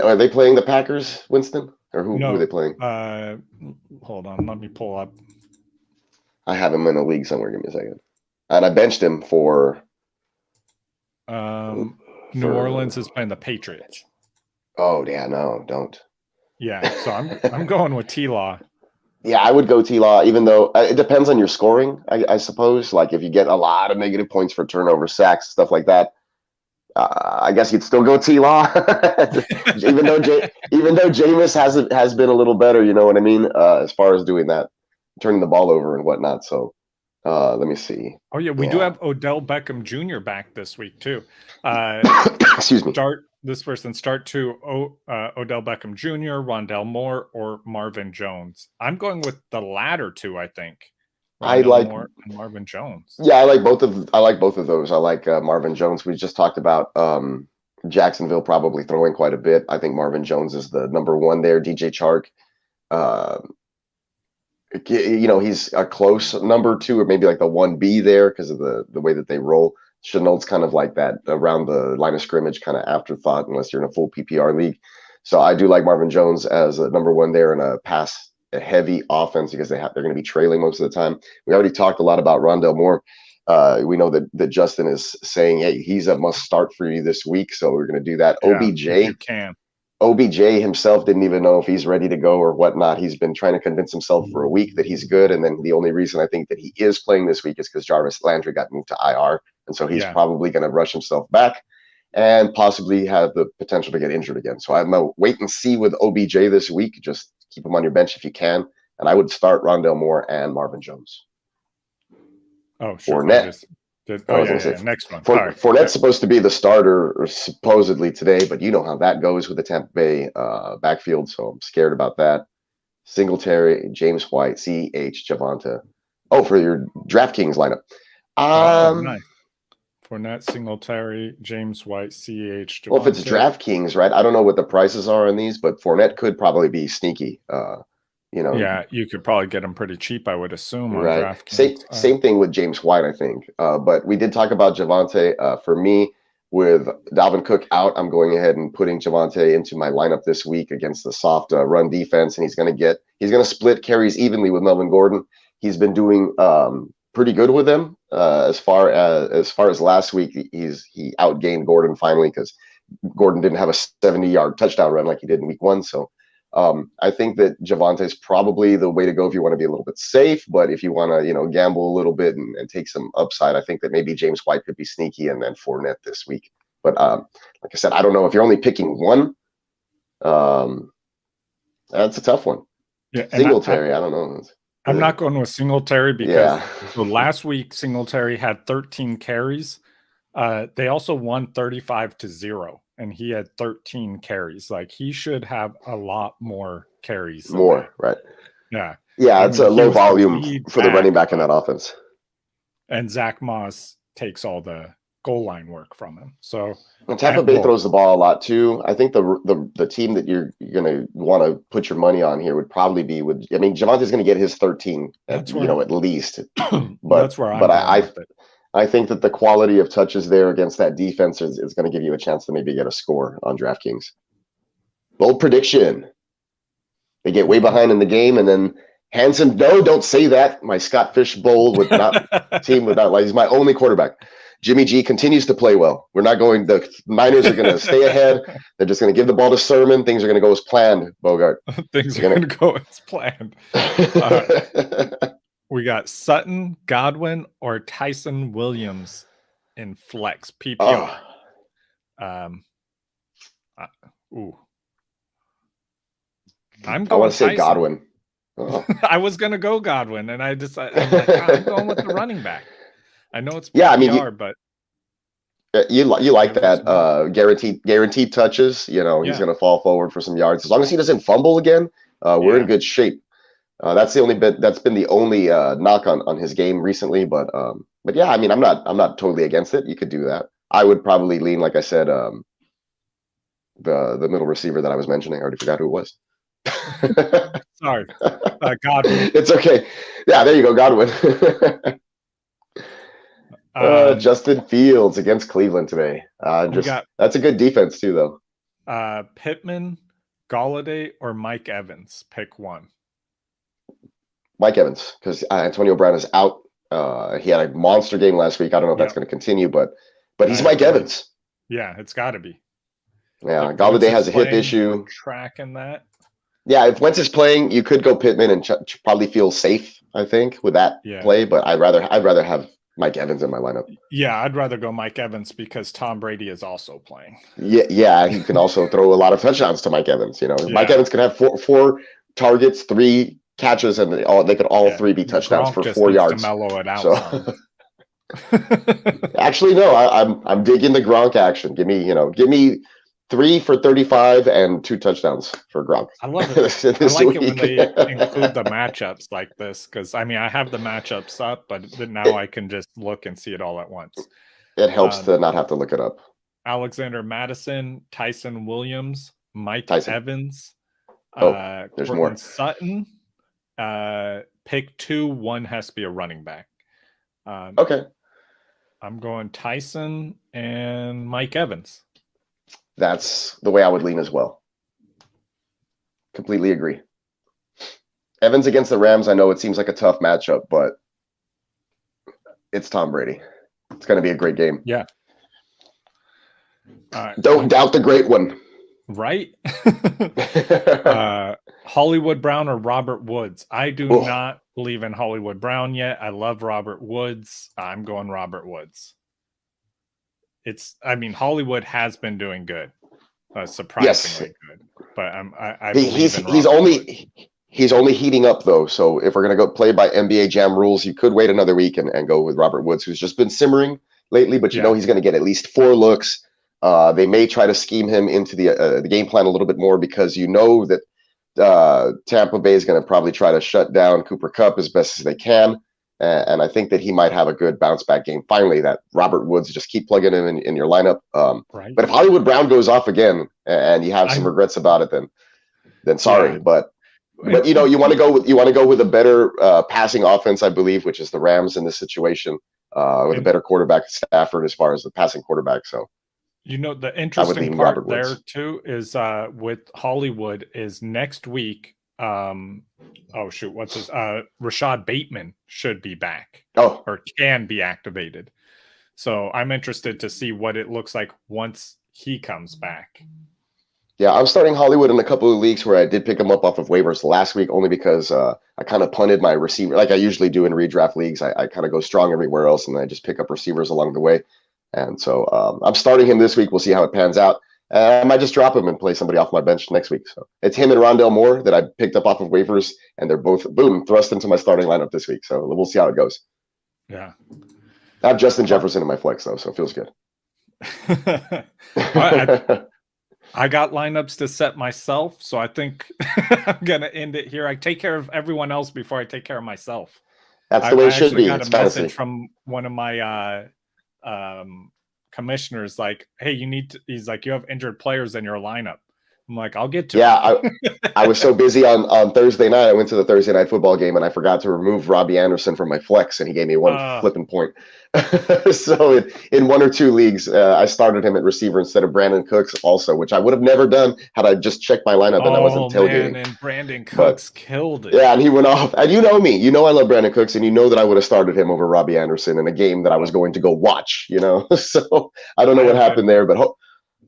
Are they playing the Packers, Winston? Or who are they playing? Hold on, let me pull up. I have him in a league somewhere. Give me a second. And I benched him for. New Orleans is playing the Patriots. Oh yeah, no, don't. Yeah, so I'm going with T-Law. Yeah, I would go T-Law, even though it depends on your scoring, I suppose. Like if you get a lot of negative points for turnover, sacks, stuff like that. I guess you'd still go T-Law, even though Jameis has been a little better, you know what I mean, as far as doing that, turning the ball over and whatnot. So let me see. Oh yeah, we do have Odell Beckham Jr. back this week too. Excuse me. Start to Odell Beckham Jr., Rondell Moore, or Marvin Jones. I'm going with the latter two. I think. I like Moore and Marvin Jones. Yeah, I like both of those. I like Marvin Jones. We just talked about Jacksonville probably throwing quite a bit. I think Marvin Jones is the number one there. DJ Chark, he's a close number two, or maybe like the 1B there because of the way that they roll. Chenault's kind of like that around the line of scrimmage kind of afterthought unless you're in a full PPR league. So I do like Marvin Jones as a number one there in a heavy offense because they're going to be trailing most of the time. We already talked a lot about Rondell Moore. We know that Justin is saying, hey, he's a must start for you this week, so we're going to do that. Yeah, OBJ himself didn't even know if he's ready to go or whatnot. He's been trying to convince himself for a week that he's good, and then the only reason I think that he is playing this week is because Jarvis Landry got moved to IR, and so he's probably going to rush himself back and possibly have the potential to get injured again. So I'm going to wait and see with OBJ this week. Just keep him on your bench if you can. And I would start Rondell Moore and Marvin Jones. Oh, sure. Fournette. Next one. Fournette's supposed to be the starter or supposedly today, but you know how that goes with the Tampa Bay backfield, so I'm scared about that. Singletary, James White, C.H. Javonte. Oh, for your DraftKings lineup. Nice. Fournette, Singletary, James White, C.H. Well, if it's DraftKings, right? I don't know what the prices are on these, but Fournette could probably be sneaky. Yeah, you could probably get him pretty cheap, I would assume. Right. On DraftKings. Same thing with James White, I think. But we did talk about Javonte. For me, with Dalvin Cook out, I'm going ahead and putting Javonte into my lineup this week against the soft run defense, and he's going to split carries evenly with Melvin Gordon. He's been doing pretty good with them. As far as last week, he outgained Gordon finally because Gordon didn't have a 70-yard touchdown run like he did in week 1. So I think that Javonte is probably the way to go if you want to be a little bit safe. But if you want to, gamble a little bit and take some upside, I think that maybe James White could be sneaky and then Fournette this week. But like I said, I don't know if you're only picking one. That's a tough one. Yeah, Singletary, I don't know. I'm not going with Singletary because so last week Singletary had 13 carries. They also won 35-0, and he had 13 carries. Like he should have a lot more carries. Right? Yeah. It's a low volume for the running back in that offense. And Zach Moss takes all the goal line work from him. So and Tampa Bay throws the ball a lot too. I think the team that you're going to want to put your money on here would probably be with. I mean, Javonte's going to get his 13, at least. But that's where I think that the quality of touches there against that defense is going to give you a chance to maybe get a score on DraftKings. Bold prediction. They get way behind in the game, and then Hanson. No, don't say that. My Scott Fish Bowl he's my only quarterback. Jimmy G continues to play well. We're not going. The Niners are going to stay ahead. They're just going to give the ball to Sermon. Things are going to go as planned. Bogart. Things are going to go as planned. We got Sutton, Godwin, or Tyson Williams in flex PPR. I want to say Godwin. I was going to go Godwin, and I'm going with the running back. I know it's PPR, yeah. I mean, but you like that guaranteed touches. You know, he's going to fall forward for some yards as long as he doesn't fumble again. We're in good shape. That's the only bit. That's been the only knock on his game recently. But yeah, I mean, I'm not totally against it. You could do that. I would probably lean, like I said, the middle receiver that I was mentioning. I already forgot who it was. Sorry, Godwin. It's okay. Yeah, there you go, Godwin. Justin Fields against Cleveland today. That's a good defense too, though. Pittman, Gallaudet, or Mike Evans. Pick one. Mike Evans, because Antonio Brown is out. He had a monster game last week. I don't know if that's going to continue, but he's Mike Evans. Yeah, it's got to be. Yeah, Gallaudet has a hip issue. Tracking that. Yeah, if Wentz is playing, you could go Pittman and probably feel safe, I think, with that play. But I'd rather have Mike Evans in my lineup. Yeah, I'd rather go Mike Evans because Tom Brady is also playing. Yeah, he can also throw a lot of touchdowns to Mike Evans. You know, Mike Evans can have four targets, 3 catches, and they could all 3 be touchdowns for 4 yards. To mellow it out. Actually, no, I'm digging the Gronk action. Give me 3 for 35 and 2 touchdowns for Gronk. I love it. I like it when they include the matchups like this because I have the matchups up, but now I can just look and see it all at once. It helps to not have to look it up. Alexander Madison, Tyson Williams, Mike Evans, there's more. Sutton. Pick 2. One has to be a running back. Okay. I'm going Tyson and Mike Evans. That's the way I would lean as well. Completely agree. Evans against the Rams, I know it seems like a tough matchup, but it's Tom Brady. It's going to be a great game. Yeah. Don't doubt the great one. Right? Hollywood Brown or Robert Woods? I do not believe in Hollywood Brown yet. I love Robert Woods. I'm going Robert Woods. Hollywood has been doing good, surprisingly good. But he's only heating up though. So if we're gonna go play by NBA Jam rules, you could wait another week and go with Robert Woods, who's just been simmering lately. But you know he's gonna get at least 4 looks. They may try to scheme him into the game plan a little bit more because you know that Tampa Bay is going to probably try to shut down Cooper Kupp as best as they can. And I think that he might have a good bounce back game. Finally, that Robert Woods, just keep plugging him in your lineup. Right. But if Hollywood Brown goes off again and you have some regrets about it, then sorry. Yeah. But you know, you want to go with a better passing offense, I believe, which is the Rams in this situation, with a better quarterback, Stafford, as far as the passing quarterback. So, you know, the interesting part there too is with Hollywood is next week. Rashad Bateman should be back or can be activated. So I'm interested to see what it looks like once he comes back. Yeah, I'm starting Hollywood in a couple of leagues where I did pick him up off of waivers last week only because I kind of punted my receiver like I usually do in redraft leagues. I kind of go strong everywhere else and I just pick up receivers along the way. And so I'm starting him this week. We'll see how it pans out. I might just drop him and play somebody off my bench next week. So it's him and Rondell Moore that I picked up off of waivers, and they're both, boom, thrust into my starting lineup this week. So we'll see how it goes. Yeah. I have Justin Jefferson in my flex, though, so it feels good. I got lineups to set myself, so I think I'm going to end it here. I take care of everyone else before I take care of myself. That's the way it should be. I got a message from one of my commissioners like, hey, he's like, you have injured players in your lineup. I'm like, I'll get to it. I was so busy on Thursday night. I went to the Thursday night football game and I forgot to remove Robbie Anderson from my flex, and he gave me one flipping point. So in one or two leagues, I started him at receiver instead of Brandon Cooks also, which I would have never done had I just checked my lineup and I wasn't tailgating. Man, and Brandon Cooks killed it. Yeah, and he went off. And you know me. You know I love Brandon Cooks, and you know that I would have started him over Robbie Anderson in a game that I was going to go watch, So I don't know what happened there, but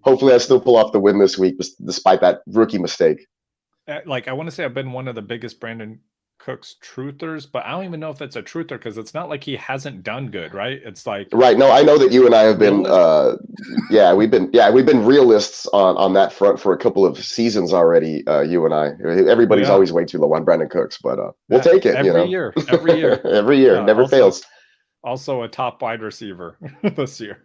hopefully I still pull off the win this week despite that rookie mistake. Like, I want to say I've been one of the biggest Brandon Cooks truthers, but I don't even know if it's a truther because it's not like he hasn't done good, right? It's like right. No, I know that you and I have been we've been realists on that front for a couple of seasons already. You and I, everybody's always way too low on Brandon Cooks, but we'll take it. Every year, every year, never fails. Also a top wide receiver this year.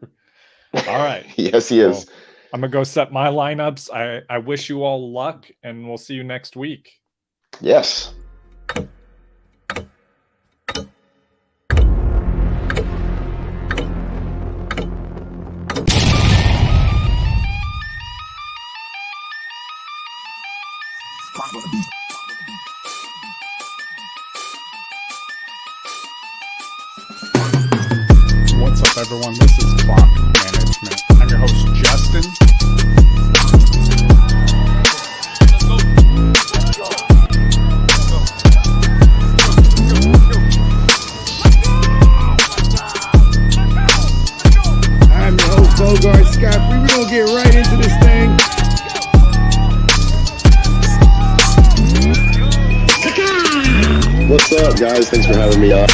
All right. Yes, he is. I'm gonna go set my lineups. I wish you all luck, and we'll see you next week. Yes. What's up, everyone? This is Clock Management. I'm your host, Justin. I'm your host, Bogart Scott. We're gonna get right into this thing. What's up, guys? Thanks for having me on.